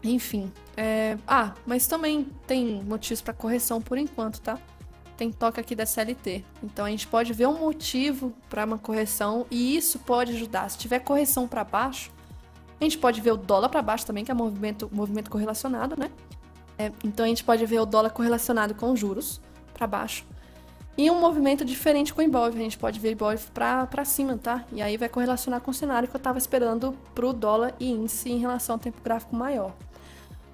[SPEAKER 1] Enfim. Mas também tem motivos para correção por enquanto, tá? Tem toque aqui da CLT. Então a gente pode ver um motivo para uma correção e isso pode ajudar. Se tiver correção para baixo, a gente pode ver o dólar para baixo também, que é movimento correlacionado, né? Então a gente pode ver o dólar correlacionado com os juros para baixo. E um movimento diferente com o Ibov. A gente pode ver o Ibov para cima, tá? E aí vai correlacionar com o cenário que eu estava esperando pro dólar e índice em relação ao tempo gráfico maior.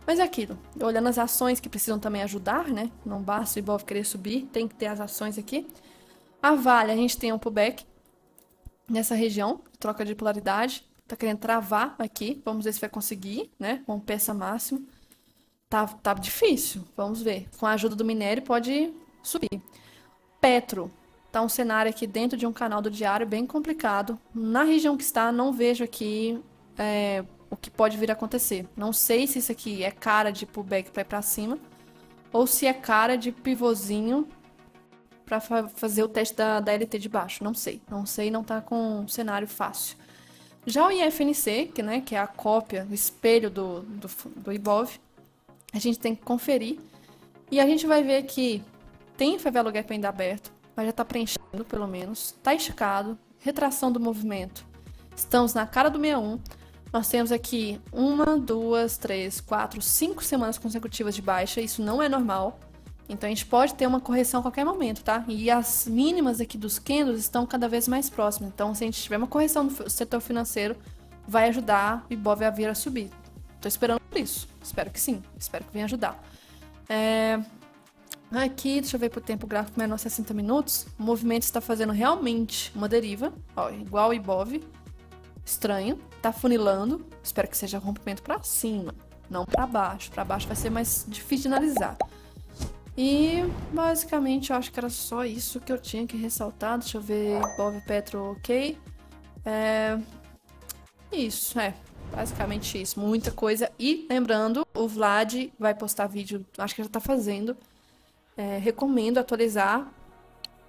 [SPEAKER 1] Mas é aquilo, olhando as ações que precisam também ajudar, né? Não basta o Ibov querer subir, tem que ter as ações aqui. A Vale, a gente tem um pullback nessa região, troca de polaridade. Tá querendo travar aqui, vamos ver se vai conseguir, né? Com peça máximo. Tá difícil, vamos ver. Com a ajuda do minério pode subir. Petro, tá um cenário aqui dentro de um canal do diário bem complicado. Na região que está, não vejo aqui o que pode vir a acontecer. Não sei se isso aqui é cara de pullback para ir para cima ou se é cara de pivôzinho para fazer o teste da LT de baixo. Não sei, não tá com um cenário fácil. Já o IFNC, que é a cópia, o espelho do Ibov, a gente tem que conferir e a gente vai ver que tem favela gap ainda aberto, mas já tá preenchendo pelo menos, tá esticado, retração do movimento. Estamos na cara do 61. Nós temos aqui 1, 2, 3, 4, 5 semanas consecutivas de baixa. Isso não é normal. Então a gente pode ter uma correção a qualquer momento, tá? E as mínimas aqui dos candles estão cada vez mais próximas. Então se a gente tiver uma correção no setor financeiro, vai ajudar o Ibov a vir a subir. Tô esperando por isso. Espero que sim. Espero que venha ajudar. Aqui, deixa eu ver pro tempo gráfico menor 60 minutos. O movimento está fazendo realmente uma deriva. Ó, igual o Ibov. Estranho, tá funilando. Espero que seja rompimento para cima, não para baixo. Para baixo vai ser mais difícil de analisar. E basicamente eu acho que era só isso que eu tinha que ressaltar. Deixa eu ver, Ibov, Petro, ok. Isso, basicamente isso. Muita coisa. E lembrando, o Vlad vai postar vídeo, acho que já tá fazendo. Recomendo atualizar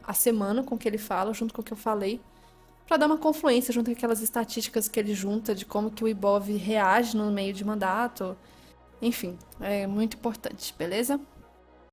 [SPEAKER 1] a semana com o que ele fala, junto com o que eu falei, para dar uma confluência junto com aquelas estatísticas que ele junta de como que o Ibov reage no meio de mandato. Enfim, é muito importante, beleza?